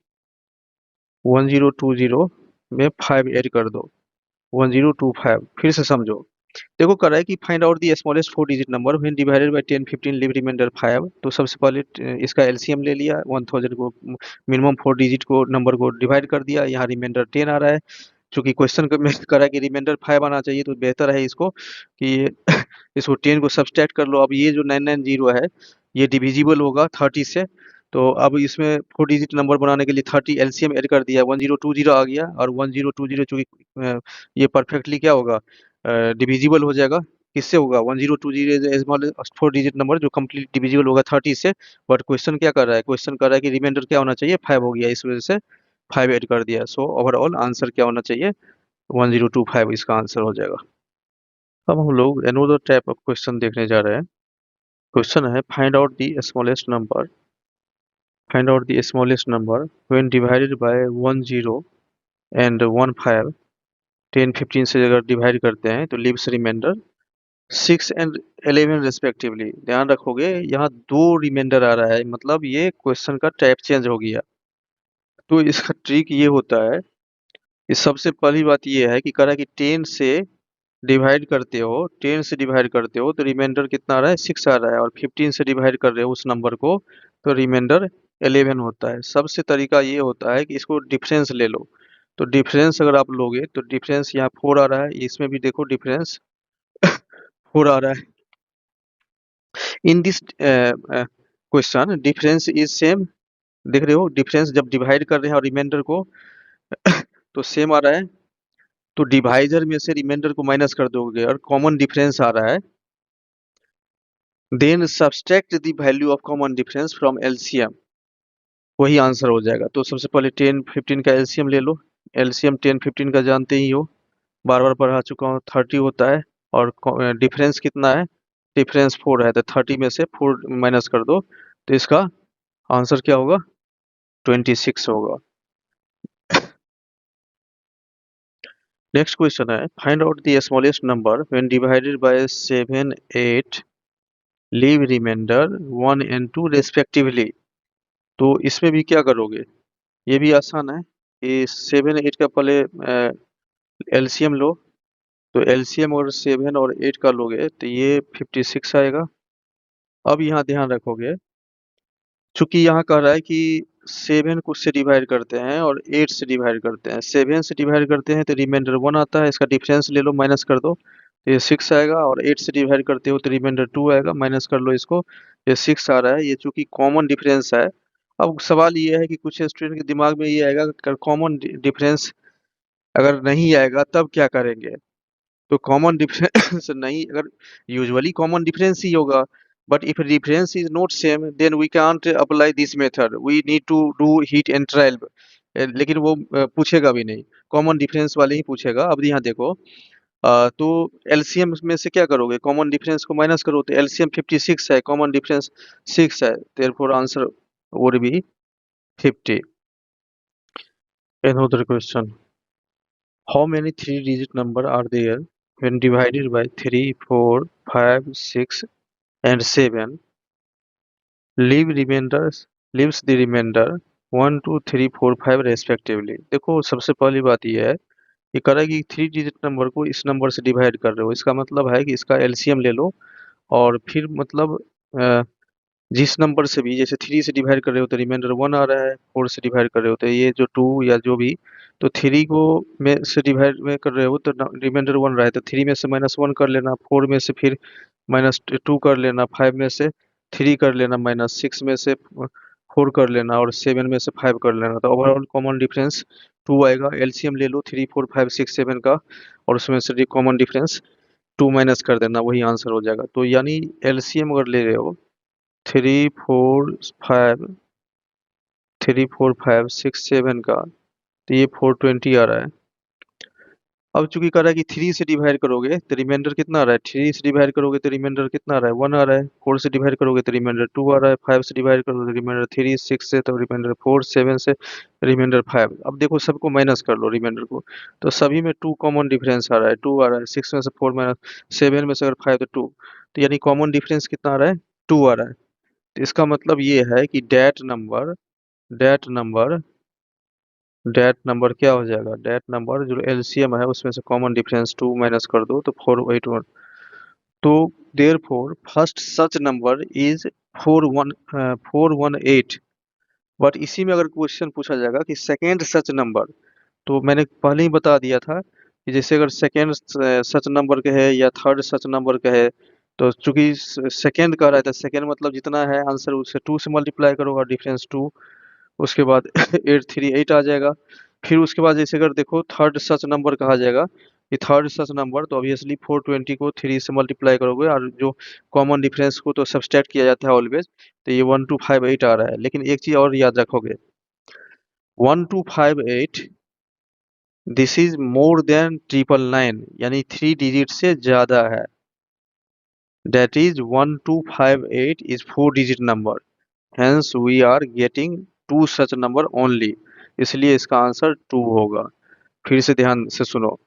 1020 में 5 add कर दो, 1025। फिर से समझो, देखो कर रहा है कि find out the smallest 4 digit number when divided by 10 15 leave reminder 5। तो सबसे पहले इसका एलसीएम ले लिया, 1000 को मिनिमम 4 डिजिट को नंबर को डिवाइड कर दिया, यहाँ रिमाइंडर 10 आ रहा है। चूंकि क्वेश्चन में कर रहा है कि रिमाइंडर 5 आना चाहिए, तो बेहतर है इसको कि इसको 10 को सब्सट्रैक्ट कर लो। अब ये जो 990 है ये डिविजिबल होगा 30 से, तो अब इसमें 4 डिजिट नंबर बनाने के लिए 30 एलसीएम ऐड कर दिया, 1020 आ गया। और 1020 चूंकि ये परफेक्टली क्या होगा, डिविजिबल हो जाएगा। किससे होगा, 1020 स्मॉल 4 डिजिट नंबर जो कंप्लीट डिविजिबल होगा 30 से। बट क्वेश्चन क्या कर रहा है, क्वेश्चन कर रहा है कि रिमाइंडर क्या होना चाहिए, 5 हो गया, इस वजह से 5 ऐड कर दिया। सो ओवरऑल आंसर क्या होना चाहिए, 1025 इसका आंसर हो जाएगा। अब हम लोग अनदर टाइप ऑफ क्वेश्चन देखने जा रहे हैं। क्वेश्चन है find out the smallest number, find out the smallest number when divided by 10 and 15। 10 15 से अगर डिवाइड करते हैं तो लीव्स रिमाइंडर 6 एंड 11 रेस्पेक्टिवली। ध्यान रखोगे यहाँ 2 रिमाइंडर आ रहा है, मतलब ये क्वेश्चन का टाइप चेंज हो गया। तो इसका ट्रिक ये होता है, इस सबसे पहली बात ये है कि कह रहा है कि 10 से डिवाइड करते हो, 10 से डिवाइड करते हो तो रिमाइंडर कितना आ रहा है, 6 आ रहा है। और 15 से डिवाइड कर रहे हो उस नंबर को, तो रिमाइंडर 11 होता है। सबसे तरीका ये होता है कि इसको डिफरेंस ले लो। तो डिफरेंस अगर आप लोगे तो डिफरेंस यहाँ 4 आ रहा है, इसमें भी देखो डिफरेंस 4 आ रहा है। In this question difference is same, देख रहे हो डिफरेंस जब डिवाइड कर रहे हैं और रिमाइंडर को तो सेम आ रहा है। तो डिवाइजर में से रिमाइंडर को माइनस कर दोगे और कॉमन डिफरेंस आ रहा है, then subtract the value of common difference from LCM, वही आंसर हो जाएगा। तो सबसे पहले 10 15 का एलसीएम ले लो। एलसीएम 10 15 का जानते ही हो, बार बार पढ़ा चुका हूँ, 30 होता है। और डिफरेंस कितना है, डिफरेंस 4 है, तो 30 में से 4 माइनस कर दो, तो इसका आंसर क्या होगा, 26 होगा। नेक्स्ट क्वेश्चन है, find out the smallest number when divided bye 7, 8, leave remainder 1 and 2 respectively. तो इसमें भी क्या करोगे, ये भी आसान है कि 7, 8 का पहले एलसीएम लो। तो एलसीएम और 7 और 8 का लोगे तो ये 56 आएगा। अब यहाँ ध्यान रखोगे, चूंकि यहाँ कह रहा है कि 7 को से डिवाइड करते हैं और 8 से डिवाइड करते हैं। 7 से डिवाइड करते हैं तो रिमाइंडर 1 आता है, इसका डिफरेंस ले लो, माइनस कर दो तो ये 6 आएगा। और 8 से डिवाइड करते हो तो रिमाइंडर 2 आएगा, माइनस कर लो इसको, ये 6 आ रहा है। ये चूंकि कॉमन डिफरेंस है। अब सवाल ये है कि कुछ स्टूडेंट के दिमाग में ये आएगा कि कॉमन डिफरेंस अगर नहीं आएगा तब क्या करेंगे। तो कॉमन डिफरेंस नहीं, अगर यूजुअली कॉमन डिफरेंस ही होगा, but if difference is not same then we can't apply this method, we need to do hit and trial. लेकिन वो पूछेगा भी नहीं, कॉमन डिफरेंस वाले ही पूछेगा। अब यहाँ देखो, तो एलसीएम में से क्या करोगे, कॉमन डिफरेंस को माइनस करो तो एलसीएम 56 है, कॉमन डिफरेंस 6 है, therefore answer would B 50। Another question, how many three-digit number are there when divided by 3, 4, 5, 6 and 7? Leave remainders, leaves the remainder 1, 2, 3, 4, 5 respectively। देखो सबसे पहली बात ये है, ये कह रहा है कि थ्री डिजिट नंबर को इस नंबर से डिवाइड कर रहे हो, इसका मतलब है कि इसका एलसीएम ले लो। और फिर मतलब जिस नंबर से भी, जैसे 3 से डिवाइड कर रहे हो तो रिमाइंडर 1 आ रहा है, 4 से डिवाइड कर रहे हो तो ये जो 2 या जो भी, तो 3 को में से डिवाइड में कर रहे हो तो रिमाइंडर 1 रहा है, तो 3 में से -1 कर लेना, 4 में से फिर -2 कर लेना, 5 में से 3 कर लेना, -6 में से 4 कर लेना और 7 में से 5 कर लेना। तो ओवरऑल कॉमन डिफरेंस 2 आएगा। एलसीएम ले लो 3, 4, 5, 6, 7 का, और उसमें से कॉमन डिफरेंस 2 माइनस कर देना, वही आंसर हो जाएगा। तो यानी एलसीएम अगर ले रहे हो 3, 4, 5, 3, 4, 5, 6, 7 का, तो ये 420 आ रहा है। अब चूंकि कह रहा है कि 3 से डिवाइड करोगे तो रिमाइंडर कितना आ रहा है, 3 से डिवाइड करोगे तो रिमाइंडर कितना आ रहा है, 1 आ रहा है। 4 से डिवाइड करोगे तो रिमाइंडर 2 आ रहा है। 5 से डिवाइड करोगे तो रिमाइंडर 3, 6 से तो रिमाइंडर 4, 7 से रिमाइंडर 5। अब देखो सबको माइनस कर लो रिमाइंडर को, तो सभी में 2 कॉमन डिफरेंस आ रहा है, 2 आ रहा है। 6 में से 4 माइनस 7 में से अगर 5 तो 2, तो यानी कॉमन डिफरेंस कितना आ रहा है, 2 आ रहा है। तो इसका मतलब ये है कि डेट नंबर डेट नंबर क्या हो जाएगा, डेट नंबर जो एलसीएम है उसमें से कॉमन डिफरेंस 2 माइनस कर दो तो 481। तो therefore first such number is 418। But इसी में अगर क्वेश्चन पूछा जाएगा कि सेकेंड सच नंबर, तो मैंने पहले ही बता दिया था कि जैसे अगर सेकेंड सच नंबर का है या थर्ड सच नंबर का है, तो चूंकि सेकेंड का रहा है तो सेकेंड मतलब जितना है आंसर उससे 2 से मल्टीप्लाई करो और डिफरेंस 2, उसके बाद 838 आ जाएगा। फिर उसके बाद जैसे अगर देखो थर्ड सच नंबर कहा जाएगा, कि थर्ड सच नंबर तो ऑब्वियसली 420 को 3 से मल्टीप्लाई करोगे और जो कॉमन डिफरेंस को तो सब्सट्रैक्ट किया जाता है ऑलवेज, तो ये 1258 आ रहा है। लेकिन एक चीज और याद रखोगे, 1258 दिस इज मोर देन 999, यानी 3 डिजिट से ज्यादा है। That is 1258 is 4 digit number, hence we are getting 2 such number only, इसलिए इसका आंसर 2 होगा। फिर से ध्यान से सुनो,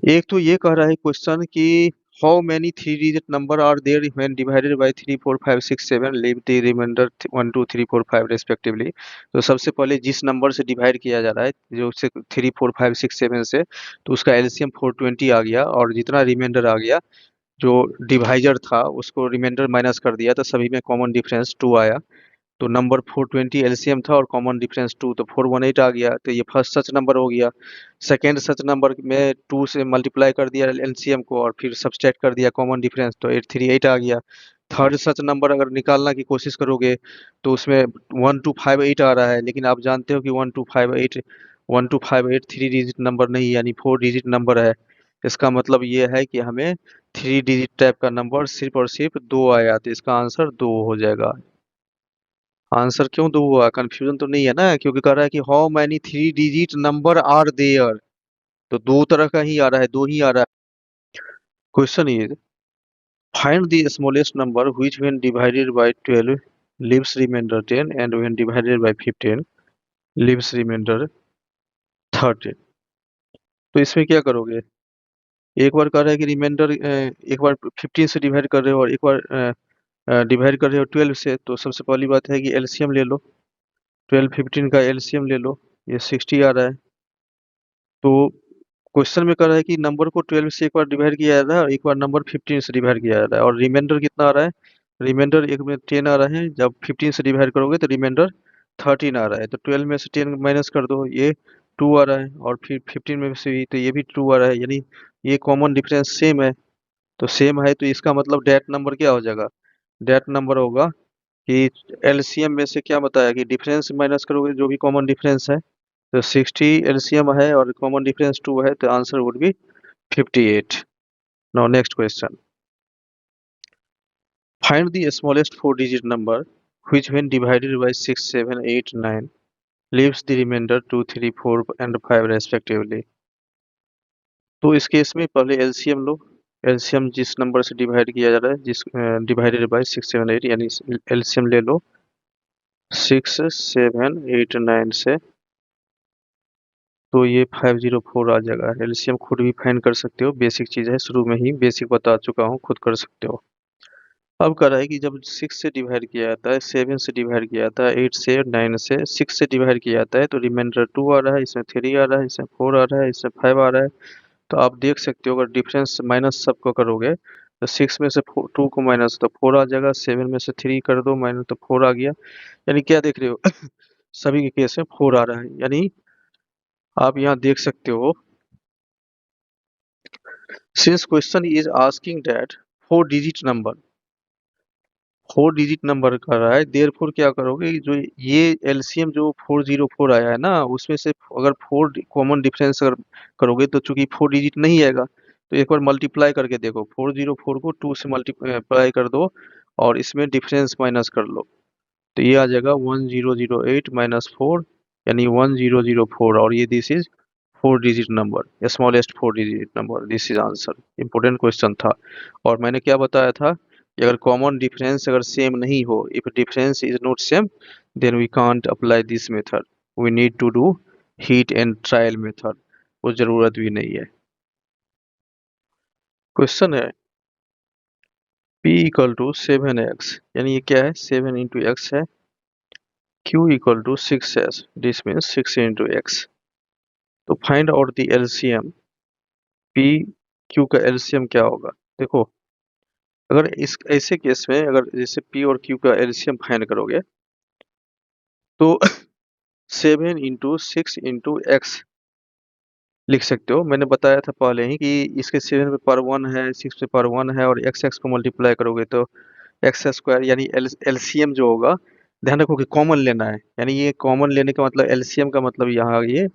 एक तो ये कह रहा है क्वेश्चन कि how many three digit number are there when divided by 3, 4, 5, 6, 7, leave the reminder 1, 2, 3, 4, 5 respectively. तो सबसे पहले जिस नंबर से डिवाइड किया जा रहा है, जो 3, 4, 5, 6, 7 से, तो उसका एलसीएम 420 आ गया और जितना रिमाइंडर आ गया, जो डिवाइजर था उसको रिमाइंडर माइनस कर दिया, तो सभी में कॉमन डिफरेंस 2 आया। तो नंबर 420 एलसीएम था और कॉमन डिफरेंस 2, तो 418 आ गया, तो ये फर्स्ट सच नंबर हो गया। सेकेंड सच नंबर में 2 से मल्टीप्लाई कर दिया एलसीएम को और फिर सब्सट्रैक्ट कर दिया कॉमन डिफरेंस, तो 838 आ गया। थर्ड सच नंबर अगर निकालना की कोशिश करोगे तो उसमें 1258 आ रहा है, लेकिन आप जानते हो कि 1258 थ्री डिजिट नंबर नहीं, यानी 4 डिजिट नंबर है। इसका मतलब ये है कि हमें थ्री डिजिट टाइप का नंबर सिर्फ और सिर्फ 2 आया, तो इसका आंसर 2 हो जाएगा। आंसर क्यों दो हुआ, कंफ्यूजन तो नहीं है ना, क्योंकि कह रहा है कि how many three digit number are there, तो दो तरह का ही आ रहा है, दो ही आ रहा है। Question is find the smallest number which when divided bye 12 leaves remainder 10, and when divided by 15 leaves remainder 13। तो इसमें क्या करोगे, एक बार कह रहा है कि रिमाइंडर एक बार 15 से डिवाइड कर रहे हो और एक बार डिवाइड कर रहे हो 12 से, तो सबसे पहली बात है कि एलसीएम ले लो। 12 15 का एलसीएम ले लो, ये 60 आ रहा है। तो क्वेश्चन में कह रहा है कि नंबर को 12 से एक बार डिवाइड किया जा रहा है और एक बार नंबर 15 से डिवाइड किया जा रहा है, और रिमाइंडर कितना आ रहा है, रिमाइंडर एक में 10 आ रहा है, जब 15 से डिवाइड करोगे तो रिमाइंडर 13 आ रहा है। तो 12 में से 10 माइनस कर दो, ये 2 आ रहा है, और फिर 15 में से भी तो ये भी 2 आ रहा है, यानी ये कॉमन डिफरेंस सेम है। तो सेम है तो इसका मतलब डैट नंबर क्या हो जाएगा, डैट नंबर होगा कि एलसीएम में से क्या बताया कि डिफरेंस माइनस करोगे जो भी कॉमन डिफरेंस है, तो 60 एलसीएम है और कॉमन डिफरेंस 2 है, तो answer would B 58। Now next question, find the smallest four digit number which when divided by 6 7 8 9 leaves the remainder 2 3 4 and 5 respectively। तो इस केस में पहले एलसीएम लो, एलसीएम जिस नंबर से डिवाइड किया जा रहा है, जिस डिवाइडेड बाय 6 7 8, यानी एलसीएम ले लो 6 7 8 9 से, तो ये 504 आ जाएगा। एलसीएम खुद भी फाइंड कर सकते हो, बेसिक चीज़ है, शुरू में ही बेसिक बता चुका हूँ, खुद कर सकते हो। अब कह रहा है कि जब 6 से डिवाइड किया जाता है, 7 से डिवाइड किया जाता है, 8 से 9 से, 6 से डिवाइड किया जाता है तो रिमाइंडर 2 आ रहा है, इसमें 3 आ रहा है, इसमें 4 आ रहा है, इसमें 5 आ रहा है। तो आप देख सकते हो अगर डिफरेंस माइनस सबको करोगे तो 6 में से 2 को माइनस तो 4 आ जाएगा, 7 में से 3 कर दो माइनस तो 4 आ गया। यानी क्या देख रहे हो सभी के केस में 4 आ रहा है, यानी आप यहाँ देख सकते हो, since question is asking that four digit number, 4 digit number कर रहा है, देयरफॉर क्या करोगे, जो ये एलसीएम जो 404 आया है ना, उसमें से अगर 4 कॉमन डिफरेंस अगर करोगे तो चूंकि 4 डिजिट नहीं आएगा, तो एक बार मल्टीप्लाई करके देखो, 404 को 2 से मल्टीप्लाई कर दो और इसमें डिफरेंस माइनस कर लो, तो ये आ जाएगा 1008 माइनस 4, यानी 1004, और ये this is 4 digit number, smallest 4 digit number, this is answer. Important question था। और मैंने क्या बताया था कि अगर कॉमन डिफरेंस अगर सेम नहीं हो, if difference is not same, then we can't apply this method, we need to do hit and trial method, वो जरूरत भी नहीं है। क्वेश्चन है P इक्वल टू 7x, यानी ये क्या है, 7 इंटू एक्स है, Q equal to 6s, this means 6 into X. तो find out the LCM, P Q का एलसीएम क्या होगा। देखो अगर इस ऐसे केस में अगर जैसे P और Q का एलसीएम फाइंड करोगे तो 7 इंटू 6 इंटू एक्स लिख सकते हो। मैंने बताया था पहले ही कि इसके 7 पे पावर 1 है, 6 पे पावर 1 है, और एक्स एक्स को मल्टीप्लाई करोगे तो एक्स स्क्वायर, यानी एलसीएम जो होगा, ध्यान रखो कि कॉमन लेना है, यानी ये कॉमन लेने का मतलब एलसीएम का मतलब यहाँ ये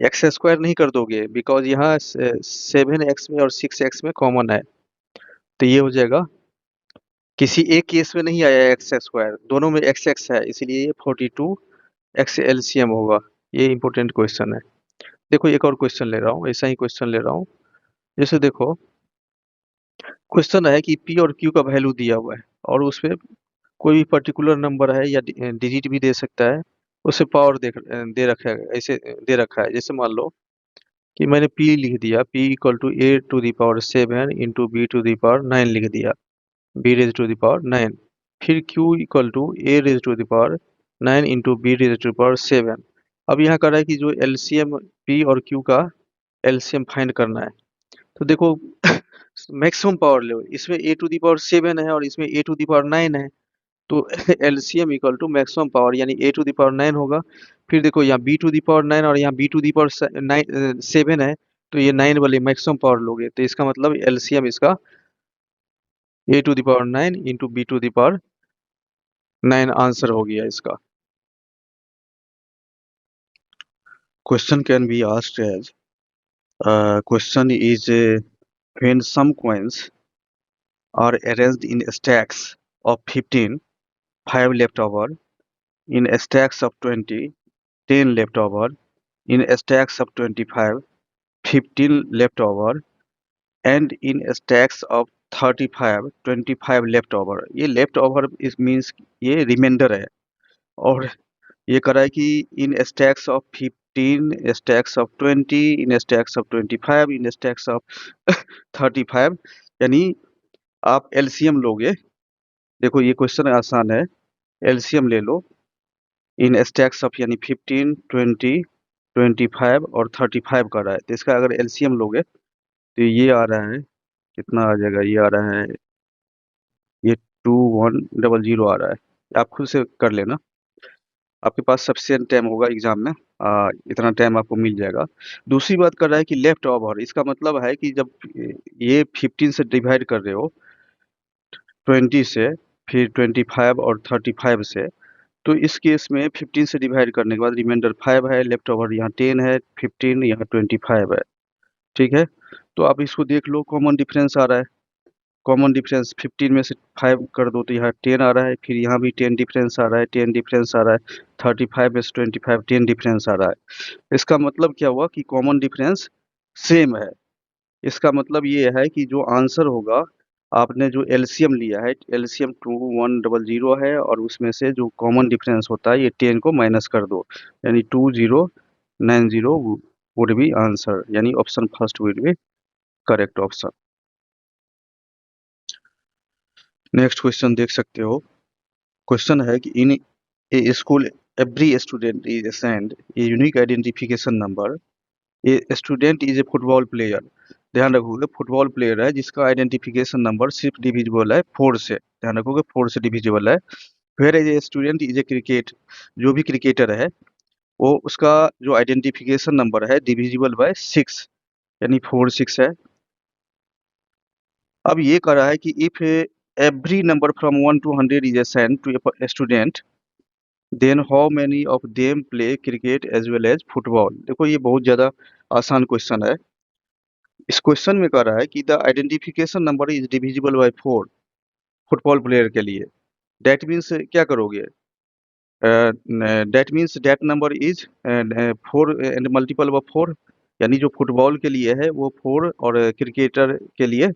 एक्स स्क्वायर नहीं कर दोगे, बिकॉज यहाँ 7x में और 6x में कॉमन है, तो ये हो जाएगा, किसी एक केस में नहीं आया एक्स स्क्वायर, दोनों में एक्स एक्स है, इसीलिए ये 42 एक्स एलसीएम होगा। ये इंपॉर्टेंट क्वेश्चन है। देखो एक और क्वेश्चन ले रहा हूँ, ऐसा ही क्वेश्चन ले रहा हूँ। जैसे देखो क्वेश्चन है कि पी और क्यू का वैल्यू दिया हुआ है और उसपे कोई भी पर्टिकुलर नंबर है या डिजिट भी दे सकता है, उसे पावर दे रखा है, ऐसे दे रखा है। जैसे मान लो कि मैंने P लिख दिया, P equal to A to the power 7 into B to the power 9 लिख दिया, B raise to the power 9। फिर Q equal to A raise to the power 9 into B raise to the power 7। अब यहाँ कर रहा है कि जो एलसीएम P और Q का एलसीएम फाइंड करना है। तो देखो मैक्सिमम पावर लो, इसमें ए टू द पावर 7 है और इसमें ए टू द पावर 9 है, तो LCM equal to maximum power, यानी ए टू द पावर 9 होगा। फिर देखो यहाँ बी टू द पावर 9 और यहाँ बी टू द पावर 7 है, तो ये 9 वाले मैक्सिमम पावर लोगे, तो इसका मतलब एलसीएम इसका A to the power 9 into B to the power 9 answer हो गया इसका। Question can be asked as, question is when some coins are arranged in stacks of 15, 5 left over, in stacks of 20, 10 left over, in stacks of 25, 15 left over, and in stacks of 35, 25 left over. ये left over is means ये remainder है। और ये कह रहा है कि in stacks of 15, stacks of 20, in stacks of 25, in stacks of 35, यानी आप एलसीएम लोगे। देखो ये क्वेश्चन आसान है, एलसीएम ले लो इन स्टैक्स ऑफ, यानी 15, 20, 25 और 35 का रहा है, तो इसका अगर एलसीएम लोगे तो ये आ रहा है, कितना आ जाएगा, ये आ रहा है, ये 2100 आ रहा है। आप खुद से कर लेना, आपके पास सफिशिएंट टाइम होगा एग्जाम में, इतना टाइम आपको मिल जाएगा। दूसरी बात कर रहा है कि लेफ्ट ओवर, इसका मतलब है कि जब ये 15 से डिवाइड कर रहे हो, 20 से, फिर 25 और 35 से, तो इस केस में 15 से डिवाइड करने के बाद रिमाइंडर 5 है, लेफ्ट ओवर यहाँ 10 है, 15 यहाँ 25 है। ठीक है, तो आप इसको देख लो, कॉमन डिफरेंस आ रहा है। कॉमन डिफरेंस 15 में से 5 कर दो तो यहाँ 10 आ रहा है, फिर यहाँ भी 10 डिफरेंस आ रहा है, 10 डिफरेंस आ रहा है, 35 में से 25, 10 डिफरेंस आ रहा है। इसका मतलब क्या हुआ कि कॉमन डिफरेंस सेम है। इसका मतलब ये है कि जो आंसर होगा, आपने जो एलसीएम लिया है, एलसीएम 2100 है, और उसमें से जो कॉमन डिफरेंस होता है ये 10 को माइनस कर दो, यानी 2090 वुड बी आंसर, यानी option first would be correct option. Next question देख सकते हो। क्वेश्चन है कि in a school every student is assigned a unique identification number. A student is a football player. ध्यान रखोगे फुटबॉल प्लेयर है जिसका आइडेंटिफिकेशन नंबर सिर्फ डिविजिबल है 4 से। ध्यान रखोगे 4 से डिविजिबल है। Whereas a student is a cricket, जो भी क्रिकेटर है वो उसका जो आइडेंटिफिकेशन नंबर है डिविजिबल बाय 6, यानी 4 6 है। अब ये कह रहा है कि if every number from 1 to 100 is assigned to a student, then how many of them play cricket as well as football. देखो ये बहुत ज़्यादा आसान क्वेश्चन है। इस क्वेश्चन में कह रहा है कि the identification number is divisible by 4 football player के लिए। दैट मीन्स क्या करोगे, that means that number is 4 and multiple of 4, यानी जो फुटबॉल के लिए है वो 4, और क्रिकेटर के लिए,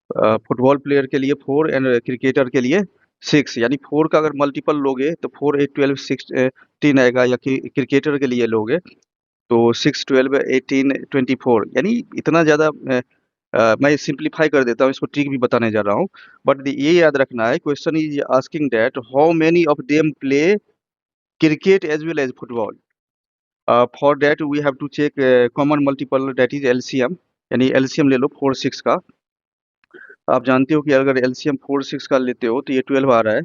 फुटबॉल प्लेयर के लिए 4 एंड क्रिकेटर के लिए 6, यानी 4 का अगर मल्टीपल लोगे तो 4 8 12 16 आएगा, या क्रिकेटर के लिए लोगे तो 6 12 18 24, यानी इतना ज़्यादा। मैं सिंप्लीफाई कर देता हूँ, इसको ट्रिक भी बताने जा रहा हूँ। बट ये याद रखना है, question is asking that how many of them play cricket as well as football. For that we have to check common multiple, that is LCM, यानी एलसीएम ले लो 4 6 का। आप जानते हो कि अगर एलसीएम 4 6 का लेते हो तो ये 12 आ रहा है।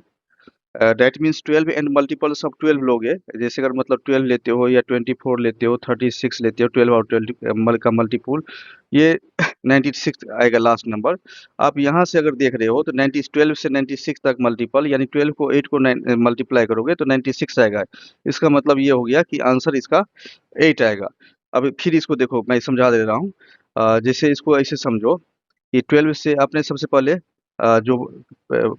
That means 12 and multiples of 12 लोगे, जैसे अगर मतलब 12 लेते हो या 24 लेते हो, 36 लेते हो, 12 और 12 का मल्टीपुल ये 96 आएगा लास्ट नंबर। आप यहाँ से अगर देख रहे हो तो 12 से 96 तक मल्टीपल, यानी 12 को 8 को मल्टीप्लाई करोगे तो 96 आएगा। इसका मतलब ये हो गया कि आंसर इसका 8 आएगा। अब फिर इसको देखो, मैं समझा दे रहा हूँ। जैसे इसको ऐसे समझो कि 12 से आपने सबसे पहले जो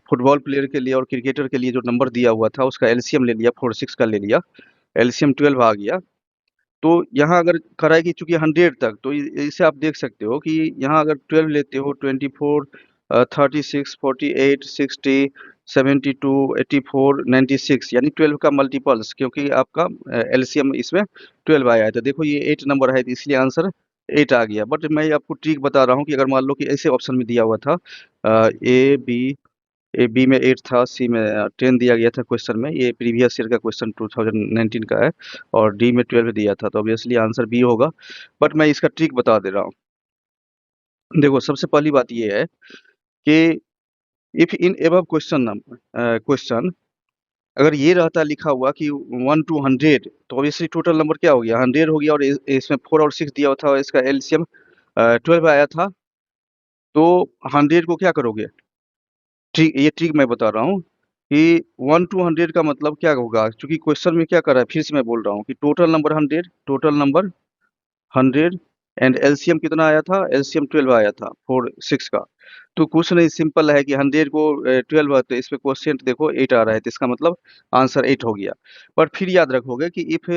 फुटबॉल प्लेयर के लिए और क्रिकेटर के लिए जो नंबर दिया हुआ था उसका एलसीएम ले लिया, 4 6 का ले लिया, एलसीएम 12 आ गया। तो यहाँ अगर कराए कि चूंकि 100 तक, तो इसे आप देख सकते हो कि यहाँ अगर 12 लेते हो 24 36 48 60 72 84 96, यानी 12 का मल्टीपल्स, क्योंकि आपका एलसीएम इसमें 12 आया है, तो देखो ये 8 नंबर है, तो इसलिए आंसर 8 आ गया। बट मैं आपको ट्रिक बता रहा हूँ कि अगर मान लो कि ऐसे ऑप्शन में दिया हुआ था ए बी में 8 था, सी में 10 दिया गया था क्वेश्चन में, ये प्रीवियस ईयर का क्वेश्चन 2019 का है, और डी में 12 दिया था, तो ऑब्वियसली आंसर बी होगा। बट मैं इसका ट्रिक बता दे रहा हूँ। देखो सबसे पहली बात ये है कि इफ इन एबव क्वेश्चन अगर ये रहता लिखा हुआ कि 1 to 100, तो ऑब्वियसली टोटल नंबर क्या हो गया, 100 हो गया, और इसमें 4 और 6 दिया हुआ था, और इसका एलसीएम 12 आया था, तो 100 को क्या करोगे। ठीक, ये ट्रिक मैं बता रहा हूँ कि 1 to 100 का मतलब क्या होगा, क्योंकि क्वेश्चन में क्या कर रहा है, फिर से मैं बोल रहा हूँ कि total number 100, total number 100, and LCM कितना आया था, एलसीएम 12 आया था 4 6 का। तो कुछ नहीं, सिंपल है कि 100 को 12 है, तो इस पे क्वेश्चन देखो 8 आ रहा है, तो इसका मतलब आंसर 8 हो गया। बट फिर याद रखोगे कि if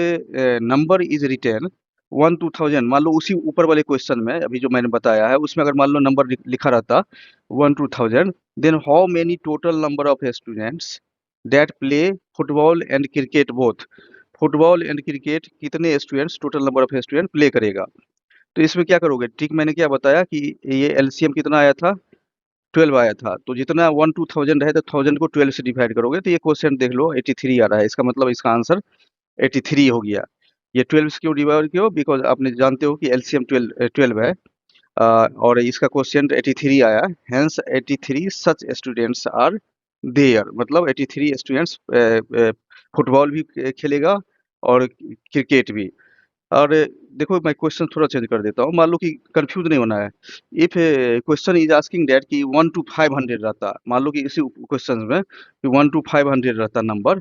number is written 1 to 1000, मान लो उसी ऊपर वाले क्वेश्चन में अभी जो मैंने बताया है उसमें अगर मान लो नंबर लिखा रहता 1 to 1000, then how many total number of students that play football and cricket both, football and cricket कितने students, total number of student play करेगा। तो इसमें क्या करोगे, ठीक मैंने क्या बताया कि ये एलसीएम कितना आया था, 12 आया था, तो जितना 1 to 1000 है तो 1000 को 12 से डिवाइड करोगे तो ये क्वेश्चन देख लो 83 आ रहा है, इसका मतलब इसका आंसर 83 हो गया। ये 12 से क्यों डिवाइड क्यों, बिकॉज आपने जानते हो कि एलसीएम 12 है, और इसका क्वेश्चन 83 आया, hence 83 such students are there, मतलब 83 स्टूडेंट्स फुटबॉल भी खेलेगा और क्रिकेट भी। और देखो मैं क्वेश्चन थोड़ा चेंज कर देता हूँ, मान लो कि कंफ्यूज नहीं होना है। If question is asking that कि 1 to 500 रहता, मान लो कि इसी क्वेश्चन में कि 1 to 500 रहता नंबर,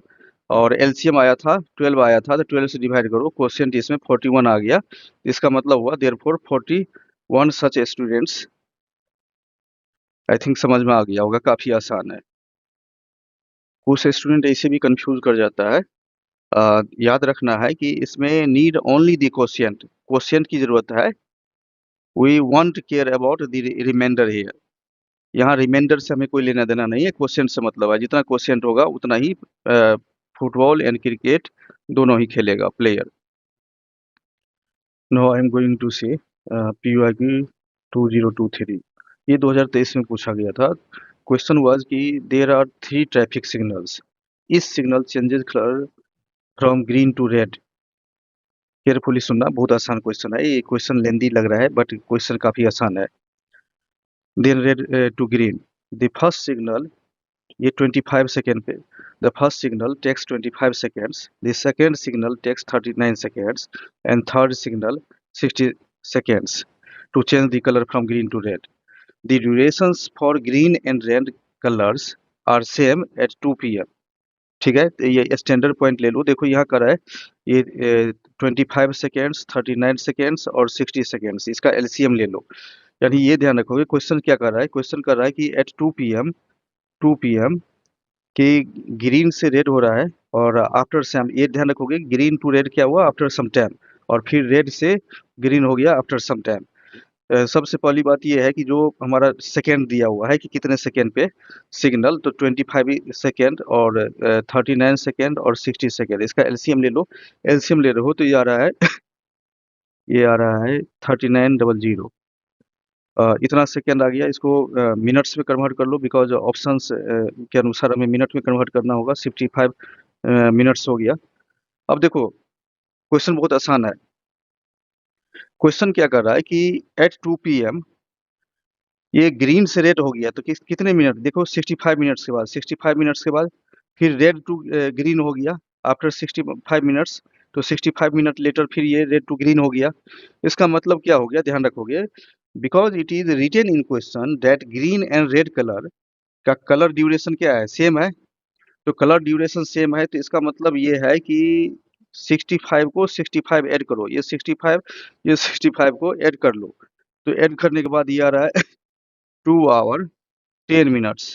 और एलसीएम आया था 12 आया था, तो 12 से डिवाइड करो, क्वेश्चन इसमें 41 आ गया, इसका मतलब हुआ therefore 41 such students. I think समझ में आ गया होगा, काफी आसान है। कुछ स्टूडेंट ऐसे भी कंफ्यूज कर जाता है। याद रखना है कि इसमें need only the quotient, quotient की जरूरत है, we want care about the reminder here, यहाँ रिमाइंडर से हमें कोई लेना देना नहीं है, क्वोशिएंट से मतलब है, जितना क्वोशिएंट होगा उतना ही फुटबॉल एंड क्रिकेट दोनों ही खेलेगा player. No I am going to say PUIQ 2023, ये 2023 में पूछा गया था। क्वेश्चन वाज कि देयर आर 3 ट्रैफिक सिग्नल्स, इस signal changes colour from green to red. Carefully सुनना, बहुत आसान क्वेश्चन है, ये क्वेश्चन लेंदी लग रहा है बट क्वेश्चन काफी आसान है। Then red to green, the first signal, ये 25 सेकेंड पे, the first signal takes 25 seconds, the second signal takes 39 seconds, and third signal 60 seconds to change the color from green to red. The durations for green and red colors are same at 2 p.m. ठीक है, तो ये standard point ले लो, देखो यहाँ कर है ये 25 सेकेंड्स, 39 सेकेंड्स और 60 सेकेंड्स, इसका एलसीएम ले लो। यानी ये ध्यान रखोगे क्वेश्चन क्या कर रहा है, क्वेश्चन कर रहा है कि एट 2 p.m कि ग्रीन से रेड हो रहा है, और आफ्टर सम, ये ध्यान रखोगे ग्रीन टू रेड क्या हुआ आफ्टर सम टाइम, और फिर रेड से ग्रीन हो गया आफ्टर सम टाइम। सबसे पहली बात ये है कि जो हमारा सेकेंड दिया हुआ है कि कितने सेकेंड पे सिग्नल, तो 25 सेकेंड और 39 सेकेंड और 60 सेकेंड, इसका एलसीएम ले लो। एलसीएम ले रहे हो तो ये आ रहा है ये आ रहा है 3900, इतना सेकेंड आ गया, इसको मिनट्स में कन्वर्ट कर लो, बिकॉज ऑप्शंस के अनुसार हमें मिनट में कन्वर्ट करना होगा, 65 मिनट्स हो गया। अब देखो क्वेश्चन बहुत आसान है, क्वेश्चन क्या कर रहा है कि एट 2 p.m ये ग्रीन से रेड हो गया, तो कितने मिनट, देखो 65 मिनट्स के बाद, 65 मिनट्स के बाद फिर रेड टू ग्रीन हो गया आफ्टर 65 मिनट्स, तो 65 मिनट लेटर फिर ये रेड टू ग्रीन हो गया। इसका मतलब क्या हो गया, ध्यान रखोगे, because it is written in question that green and red colour का कलर ड्यूरेशन क्या है, सेम है, तो कलर ड्यूरेशन सेम है, तो इसका मतलब ये है कि 65 को 65 ऐड करो, ये 65 ये 65 को ऐड कर लो, तो ऐड करने के बाद ये आ रहा है 2 hour 10 minutes,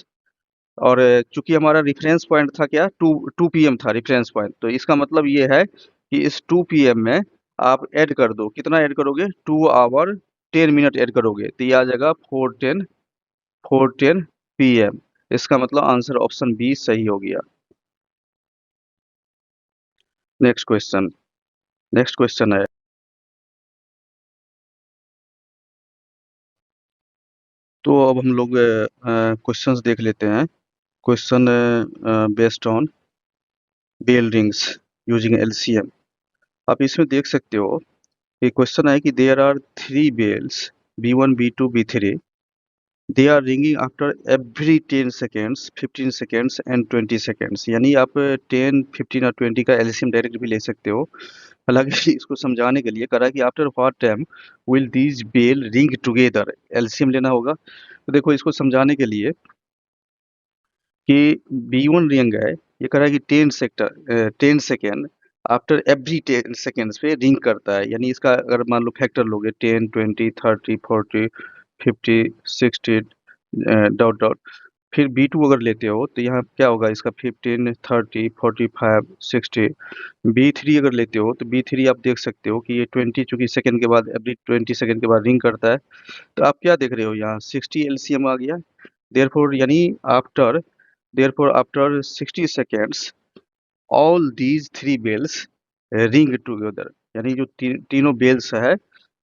और चूंकि हमारा रेफरेंस पॉइंट था क्या, 2 p.m था रेफरेंस पॉइंट, तो इसका मतलब ये है कि इस 2 p.m में आप ऐड कर दो, कितना ऐड करोगे, 2 hour 10 minute ऐड करोगे, तो ये आ जाएगा 4:10 p.m, इसका मतलब आंसर ऑप्शन बी सही हो गया। नेक्स्ट क्वेश्चन, नेक्स्ट क्वेश्चन है, तो अब हम लोग क्वेश्चंस देख लेते हैं। Question based on bell rings using LCM. आप इसमें देख सकते हो कि क्वेश्चन है कि there are 3 bells B1 B2 B3, they are ringing after every 10 seconds, 15 seconds and 20 seconds, यानी आप 10, 15 और 20 का एलसीएम डायरेक्ट भी ले सकते हो। हालांकि इसको समझाने के लिए करा कि after what time will these bell ring together, LCM लेना होगा। तो देखो इसको समझाने के लिए कि B1 रिंग है, ये कह रहा है कि 10 सेकेंड आफ्टर एवरी 10 सेकेंड्स पे रिंग करता है, यानी इसका अगर मान लो फैक्टर लोगे 10, 20, 30, 40, 50, 60 डॉट डॉट, फिर B2 अगर लेते हो तो यहाँ क्या होगा इसका 15, 30, 45, 60। B3 अगर लेते हो तो B3 आप देख सकते हो कि ये 20 चूंकि सेकंड के बाद एवरी 20 सेकंड के बाद रिंग करता है। तो आप क्या देख रहे हो यहाँ 60 एलसीएम आ गया। देयरफॉर यानी after therefore after 60 seconds all these three bells ring together, यानी जो तीनों बेल्स है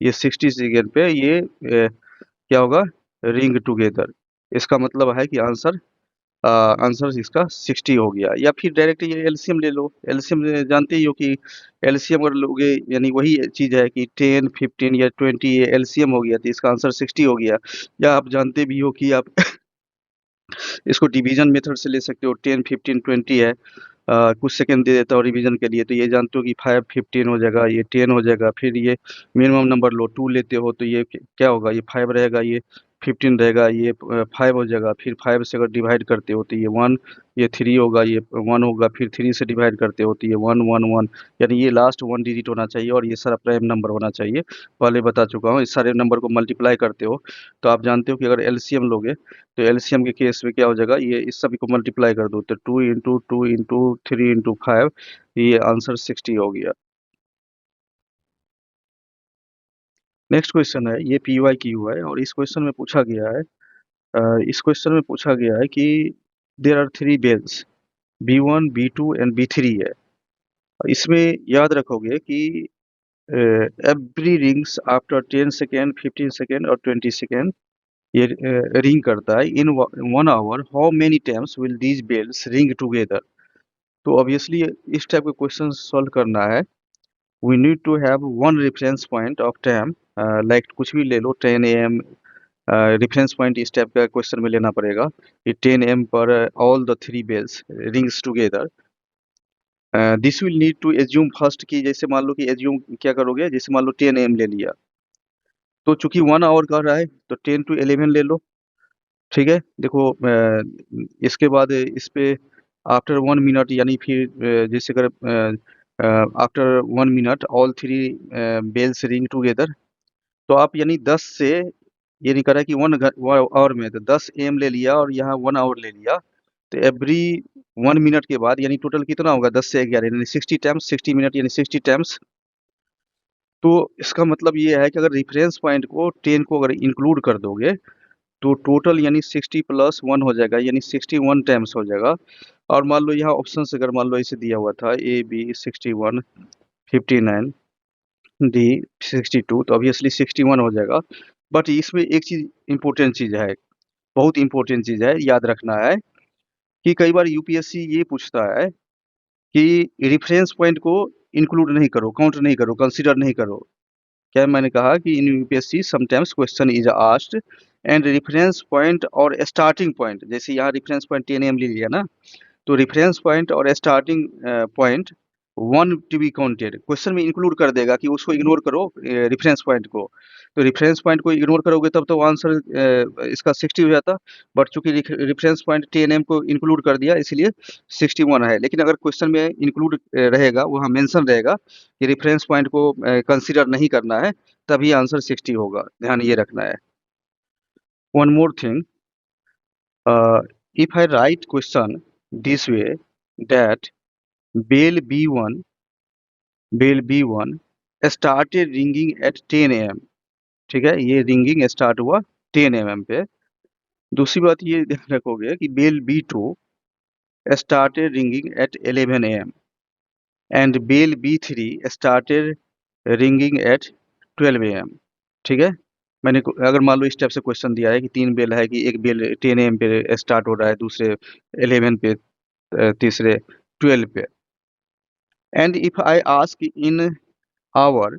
ये 60 सेकेंड पे ये क्या होगा, रिंग टुगेदर। इसका मतलब है कि आंसर इसका 60 हो गया। या फिर डायरेक्ट ये एलसीएम ले लो, एलसीएम जानते ही हो कि एलसीएम अगर लोगे यानी वही चीज है कि 10, 15 या 20 ये एलसीएम हो गया तो इसका आंसर 60 हो गया। या आप जानते भी हो कि आप इसको डिवीजन मेथड से ले सकते हो, 10, 15, 20 है, कुछ सेकंड दे देता हूँ रिवीजन के लिए, तो ये जानते हो कि 5, 15 हो जाएगा, ये 10 हो जाएगा। फिर ये मिनिमम नंबर लो 2 लेते हो तो ये क्या होगा, ये 5 रहेगा, ये 15 रहेगा, ये 5 हो जाएगा। फिर 5 से अगर डिवाइड करते हो तो ये 1, ये 3 होगा, ये 1 होगा। फिर 3 से डिवाइड करते हो तो ये 1, 1, 1, यानी ये लास्ट 1 डिजिट होना चाहिए और ये सारा प्राइम नंबर होना चाहिए। पहले बता चुका हूँ, इस सारे नंबर को मल्टीप्लाई करते हो तो आप जानते हो कि अगर एलसीएम लोगे तो एलसीएम के केस में क्या हो जाएगा, ये इस सभी को मल्टीप्लाई कर दो तो 2 इंटू 2 इंटू 3 इंटू 5, ये आंसर 60 हो गया। नेक्स्ट क्वेश्चन है, ये पी वाई क्यू है और इस क्वेश्चन में पूछा गया है इस क्वेश्चन में पूछा गया है कि there are three bells B1, B2 and B3 है। इसमें याद रखोगे कि every rings after 10 second, 15 second और 20 सेकेंड ये रिंग करता है। In 1 hour how many times will these bells ring together. तो ऑब्वियसली इस टाइप के क्वेश्चन सॉल्व करना है, we need to have one reference point of time, like कुछ भी ले लो 10 AM। रेफरेंस पॉइंट इस टाइप का क्वेश्चन में लेना पड़ेगा कि 10 AM पर all the three bells rings together. This will need to assume first की, जैसे मान लो कि एज्यूम क्या करोगे, जैसे मान लो 10 AM ले लिया तो चूंकि 1 आवर कर रहा है तो 10 to 11 ले लो। ठीक है, देखो इसके बाद इस पे आफ्टर 1 मिनट यानी फिर जैसे अगर after 1 minute all three bells ring together, तो आप यानी 10 से ये नहीं करा कि 1 आवर में तो 10 AM ले लिया और यहाँ 1 आवर ले लिया तो एवरी 1 मिनट के बाद यानी टोटल कितना होगा 10 से 11 यानी 60 टाइम्स, 60 मिनट यानी 60 टाइम्स। तो इसका मतलब ये है कि अगर रेफरेंस पॉइंट को 10 को अगर इंक्लूड कर दोगे तो टोटल यानी 60 + 1 हो जाएगा यानी 61 टाइम्स हो जाएगा। और मान लो यहाँ ऑप्शन अगर मान लो इसे दिया हुआ था A, B 61, 59, D 62, तो ऑब्वियसली 61 हो जाएगा। बट इसमें एक चीज इंपॉर्टेंट चीज है, बहुत इंपॉर्टेंट चीज है, याद रखना है कि कई बार यूपीएससी ये पूछता है कि रेफरेंस पॉइंट को इंक्लूड नहीं करो, काउंट नहीं करो, कंसीडर नहीं करो। क्या मैंने कहा कि इन UPSC sometimes question is asked and reference point और स्टार्टिंग पॉइंट, जैसे यहाँ रेफरेंस पॉइंट 10 AM ले लिया ना, तो रेफरेंस पॉइंट और starting point 1 to be counted question में इंक्लूड कर देगा कि उसको इग्नोर करो रेफरेंस पॉइंट को। तो रेफरेंस पॉइंट को इग्नोर करोगे तब तो आंसर इसका 60 हो जाता। बट चूंकि रेफरेंस पॉइंट 10 AM को इंक्लूड कर दिया इसलिए 61 है। लेकिन अगर क्वेश्चन में इंक्लूड रहेगा, वहाँ मेंशन रहेगा कि रेफरेंस पॉइंट को कंसीडर नहीं करना है, तभी आंसर 60 होगा, ध्यान ये रखना है। One more thing, if I write question this way that bell B1 bell B1 started ringing at 10 AM, ठीक है, ये रिंगिंग स्टार्ट हुआ 10 AM पे। दूसरी बात ये ध्यान रखोगे कि bell B2 started ringing at 11 AM and bell B3 started ringing at 12 AM। ठीक है, अगर मान लो इस टाइप से क्वेश्चन दिया है कि 3 बेल है, कि एक बेल 10 AM पे स्टार्ट हो रहा है, दूसरे 11 पे, तीसरे 12 पे। And if I ask in hour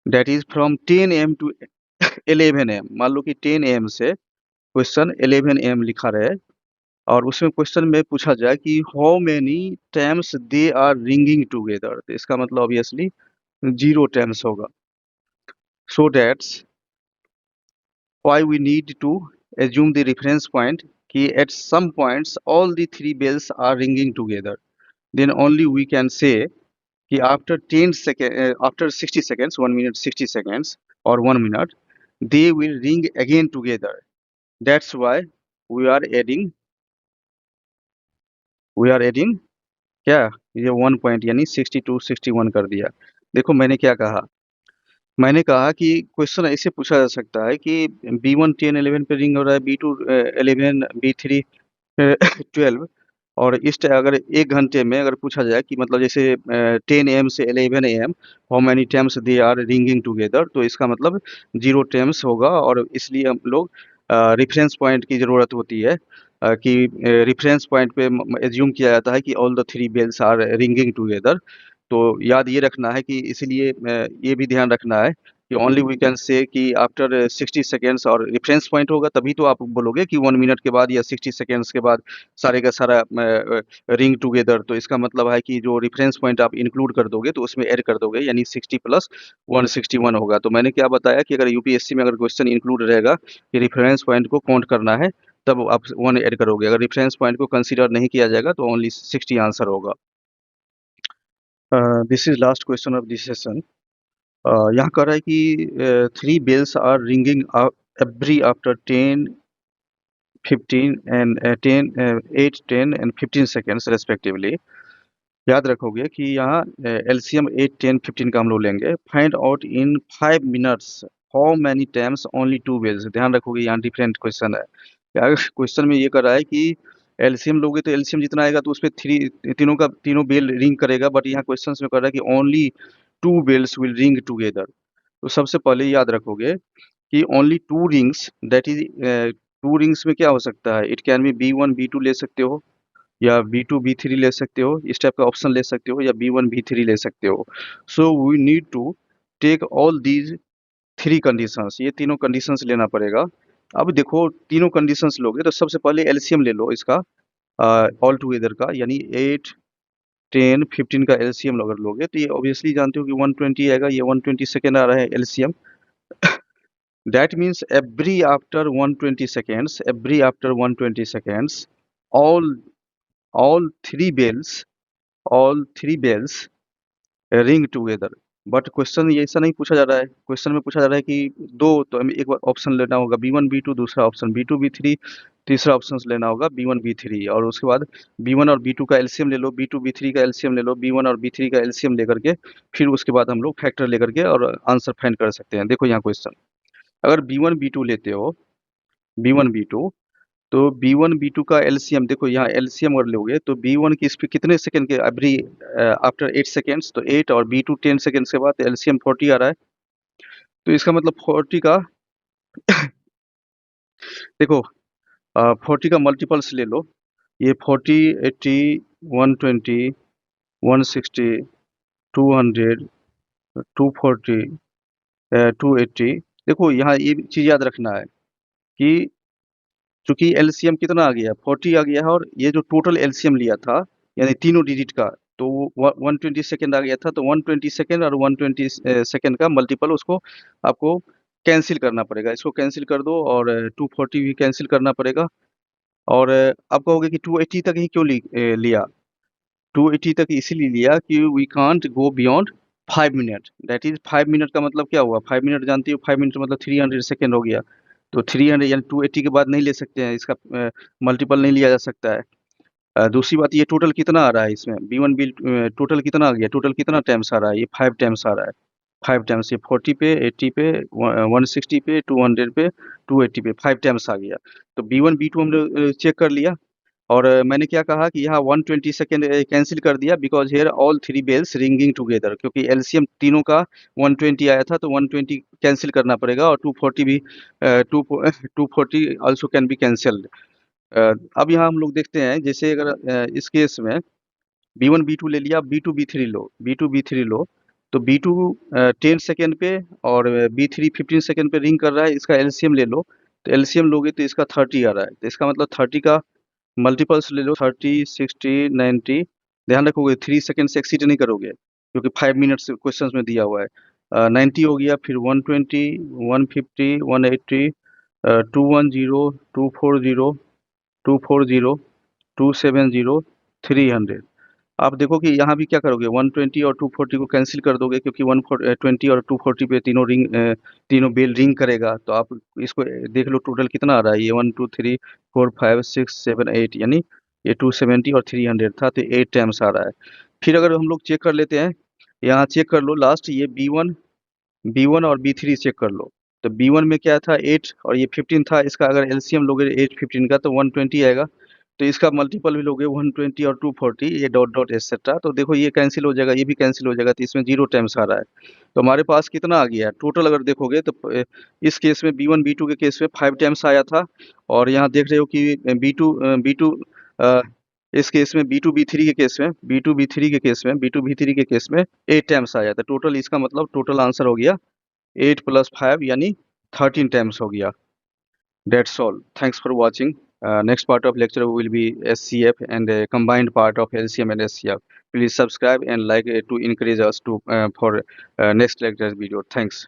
that is from 10 AM to 11 AM, मान लो कि 10 AM से क्वेश्चन 11 AM लिखा रहे और उसमें क्वेश्चन में पूछा जाए कि how many times they are ringing together, तो इसका मतलब ऑब्वियसली 0 टाइम्स होगा। So that's why we need to assume the reference point कि at some points all the three bells are ringing together, then only we can say कि after 60 seconds, 1 minute 60 seconds or 1 minute, they will ring again together. That's why we are adding we are adding क्या, ये 1 point यानी 62 61 कर दिया। देखो मैंने क्या कहा, मैंने कहा कि क्वेश्चन ऐसे पूछा जा सकता है कि B1 10 11 पे रिंग हो रहा है, B2 11, B3 12, और अगर 1 घंटे में अगर पूछा जाए कि मतलब जैसे 10 AM से 11 AM how many times they are ringing together, तो इसका मतलब 0 टाइम्स होगा। और इसलिए हम लोग रेफरेंस पॉइंट की ज़रूरत होती है, कि रेफरेंस पॉइंट पे एज्यूम किया जाता है कि all the three bells are ringing together. तो याद ये रखना है कि इसलिए ये भी ध्यान रखना है कि ओनली वी कैन से कि आफ्टर 60 सेकेंड्स, और रेफरेंस पॉइंट होगा तभी तो आप बोलोगे कि 1 मिनट के बाद या 60 सेकेंड्स के बाद सारे का सारा रिंग टुगेदर। तो इसका मतलब है कि जो रेफरेंस पॉइंट आप इंक्लूड कर दोगे तो उसमें ऐड कर दोगे, यानी 60 प्लस 161 होगा। तो मैंने क्या बताया कि अगर यूपीएससी में अगर क्वेश्चन इंक्लूड रहेगा कि रेफरेंस पॉइंट को काउंट करना है, तब आप 1 ऐड करोगे। अगर रेफरेंस पॉइंट को कंसीडर नहीं किया जाएगा तो ओनली 60 आंसर होगा। This is last question of this session. यहाँ कह रहा है कि 3 bells are ringing every after 10 15 and 8 10 and 15 seconds respectively. याद रखोगे कि यहाँ एलसीएम 8 10 15 का हम लोग लेंगे। Find out in 5 minutes how many times only 2 bells। ध्यान रखोगे यहाँ डिफरेंट क्वेश्चन है। यार क्वेश्चन में ये कर रहा है कि एलसीएम लोगे तो एलसीएम जितना आएगा तो उस पर तीनों बेल रिंग करेगा, बट यहाँ क्वेश्चन में कर रहा है कि only 2 bells will ring together. तो सबसे पहले याद रखोगे कि only 2 rings, that is 2 rings में क्या हो सकता है, it can be B1 B2 ले सकते हो, या B2 B3 ले सकते हो, इस टाइप का ऑप्शन ले सकते हो, या B1 B3 ले सकते हो। So we need to take all these 3 conditions, ये तीनों कंडीशंस लेना पड़ेगा। अब देखो तीनों कंडीशंस लोगे तो सबसे पहले एलसीएम ले लो इसका, ऑल टुगेदर का, यानी 8 10 15 का एलसीएम अगर लोगे तो ये ऑब्वियसली जानते हो कि 120 आएगा। ये 120 सेकेंड आ रहा है LCM. That means every after 120 seconds, all all three bells ring together. But question ये ऐसा नहीं पूछा जा रहा है। क्वेश्चन में पूछा जा रहा है कि दो, तो हमें एक बार ऑप्शन लेना होगा B1 B2, दूसरा ऑप्शन B2 B3, तीसरा ऑप्शन लेना होगा B1 B3, और उसके बाद B1 और B2 का एलसीएम ले लो, B2 B3 का एलसीएम ले लो, B1 और B3 का एलसीएम लेकर के फिर उसके बाद हम लोग फैक्टर लेकर के और आंसर फाइंड कर सकते हैं। देखो यहाँ क्वेश्चन, अगर B1 B2 लेते हो, B1 B2, तो B1 B2 का एलसीएम देखो, यहाँ एलसीएम अगर लोगे तो B1 की स्पीड कितने सेकंड के, एवरी आफ्टर 8 सेकेंड्स, तो 8, और B2 10 सेकेंड्स के बाद एलसीएम 40 आ रहा है। तो इसका मतलब 40 का देखो 40 का मल्टीपल्स ले लो, ये 40 80 120 160 200 240 280। देखो यहाँ ये चीज याद रखना है कि चूंकि एलसीएम कितना आ गया, 40 आ गया है, और ये जो टोटल एलसीएम लिया था यानी तीनों डिजिट का, तो वो 120 सेकेंड आ गया था। तो 120 सेकेंड और 120 सेकेंड का मल्टीपल उसको आपको कैंसिल करना पड़ेगा। इसको कैंसिल कर दो, और 240 भी कैंसिल करना पड़ेगा। और आप कहोगे कि 280 तक ही क्यों लिया। 280 तक इसीलिए लिया कि we can't go beyond 5 minute. That is 5 minute का मतलब क्या हुआ, 5 मिनट जानती हो, 5 मिनट मतलब 300 सेकेंड हो गया। तो 300 यानी 280 के बाद नहीं ले सकते हैं, इसका मल्टीपल नहीं लिया जा सकता है। दूसरी बात, ये टोटल कितना आ रहा है इसमें, B1 बिल टोटल कितना आ गया, टोटल कितना टाइम्स आ रहा है, ये 5 टाइम्स आ रहा है। 5 टाइम्स, ये 40 पे 80 पे 160 पे 200 पे 280 पे 5 टाइम्स आ गया। तो B1 B2 हम लोग चेक कर लिया। और मैंने क्या कहा कि यहाँ 120 सेकेंड कैंसिल कर दिया, because here all 3 bells ringing together, क्योंकि एलसीएम तीनों का 120 आया था, तो 120 कैंसिल करना पड़ेगा, और 240 भी 240 ऑल्सो कैन बी कैंसल्ड। अब यहाँ हम लोग देखते हैं, जैसे अगर इस केस में B1 B2 ले लिया, B2 B3 लो, B2 B3 लो, तो B2 10 सेकेंड पे और B3 15 सेकेंड पे रिंग कर रहा है, इसका एलसीएम ले लो। तो एलसीएम लोगे तो इसका 30 आ रहा है, तो इसका मतलब 30 का मल्टीपल्स ले लो, 30 60 90। ध्यान रखोगे 3 सेकेंड से एक्सीड नहीं करोगे, क्योंकि 5 मिनट्स क्वेश्चन में दिया हुआ है। 90 हो गया, फिर 120 150 180 210 240 240 270 300। आप देखो कि यहाँ भी क्या करोगे, 120 और 240 को कैंसिल कर दोगे, क्योंकि 120 और 240 पे तीनों तीनों बेल रिंग करेगा। तो आप इसको देख लो टोटल कितना आ रहा है। ये 1 2 3 4 5 6 7 8, यानी ये 270 और 300 था, तो 8 टाइम्स आ रहा है। फिर अगर हम लोग चेक कर लेते हैं, यहाँ चेक कर लो लास्ट, ये बी वन और बी थ्री चेक कर लो। तो बी वन में क्या था, 8 और ये 15 था। इसका अगर एलसीएम लोगे 8 15 का, तो 120 आएगा। तो इसका मल्टीपल भी लोगे 120 और 240, ये डॉट डॉट एक्सेट्रा, तो देखो ये कैंसिल हो जाएगा, ये भी कैंसिल हो जाएगा। तो इसमें 0 टाइम्स आ रहा है। तो हमारे पास कितना आ गया है टोटल, अगर देखोगे तो इस केस में बी1 बी2 के केस में 5 टाइम्स आया था। और यहाँ देख रहे हो कि बी टू इस केस में बी टू बी थ्री के केस में 8 टाइम्स आया था टोटल। इसका मतलब टोटल आंसर हो गया 8 + 5, यानी 13 टाइम्स हो गया। That's all. Thanks for watching. Next part of lecture will be SCF and a combined part of LCM and SCF. Please subscribe and like to encourage us to for next lecture video. Thanks.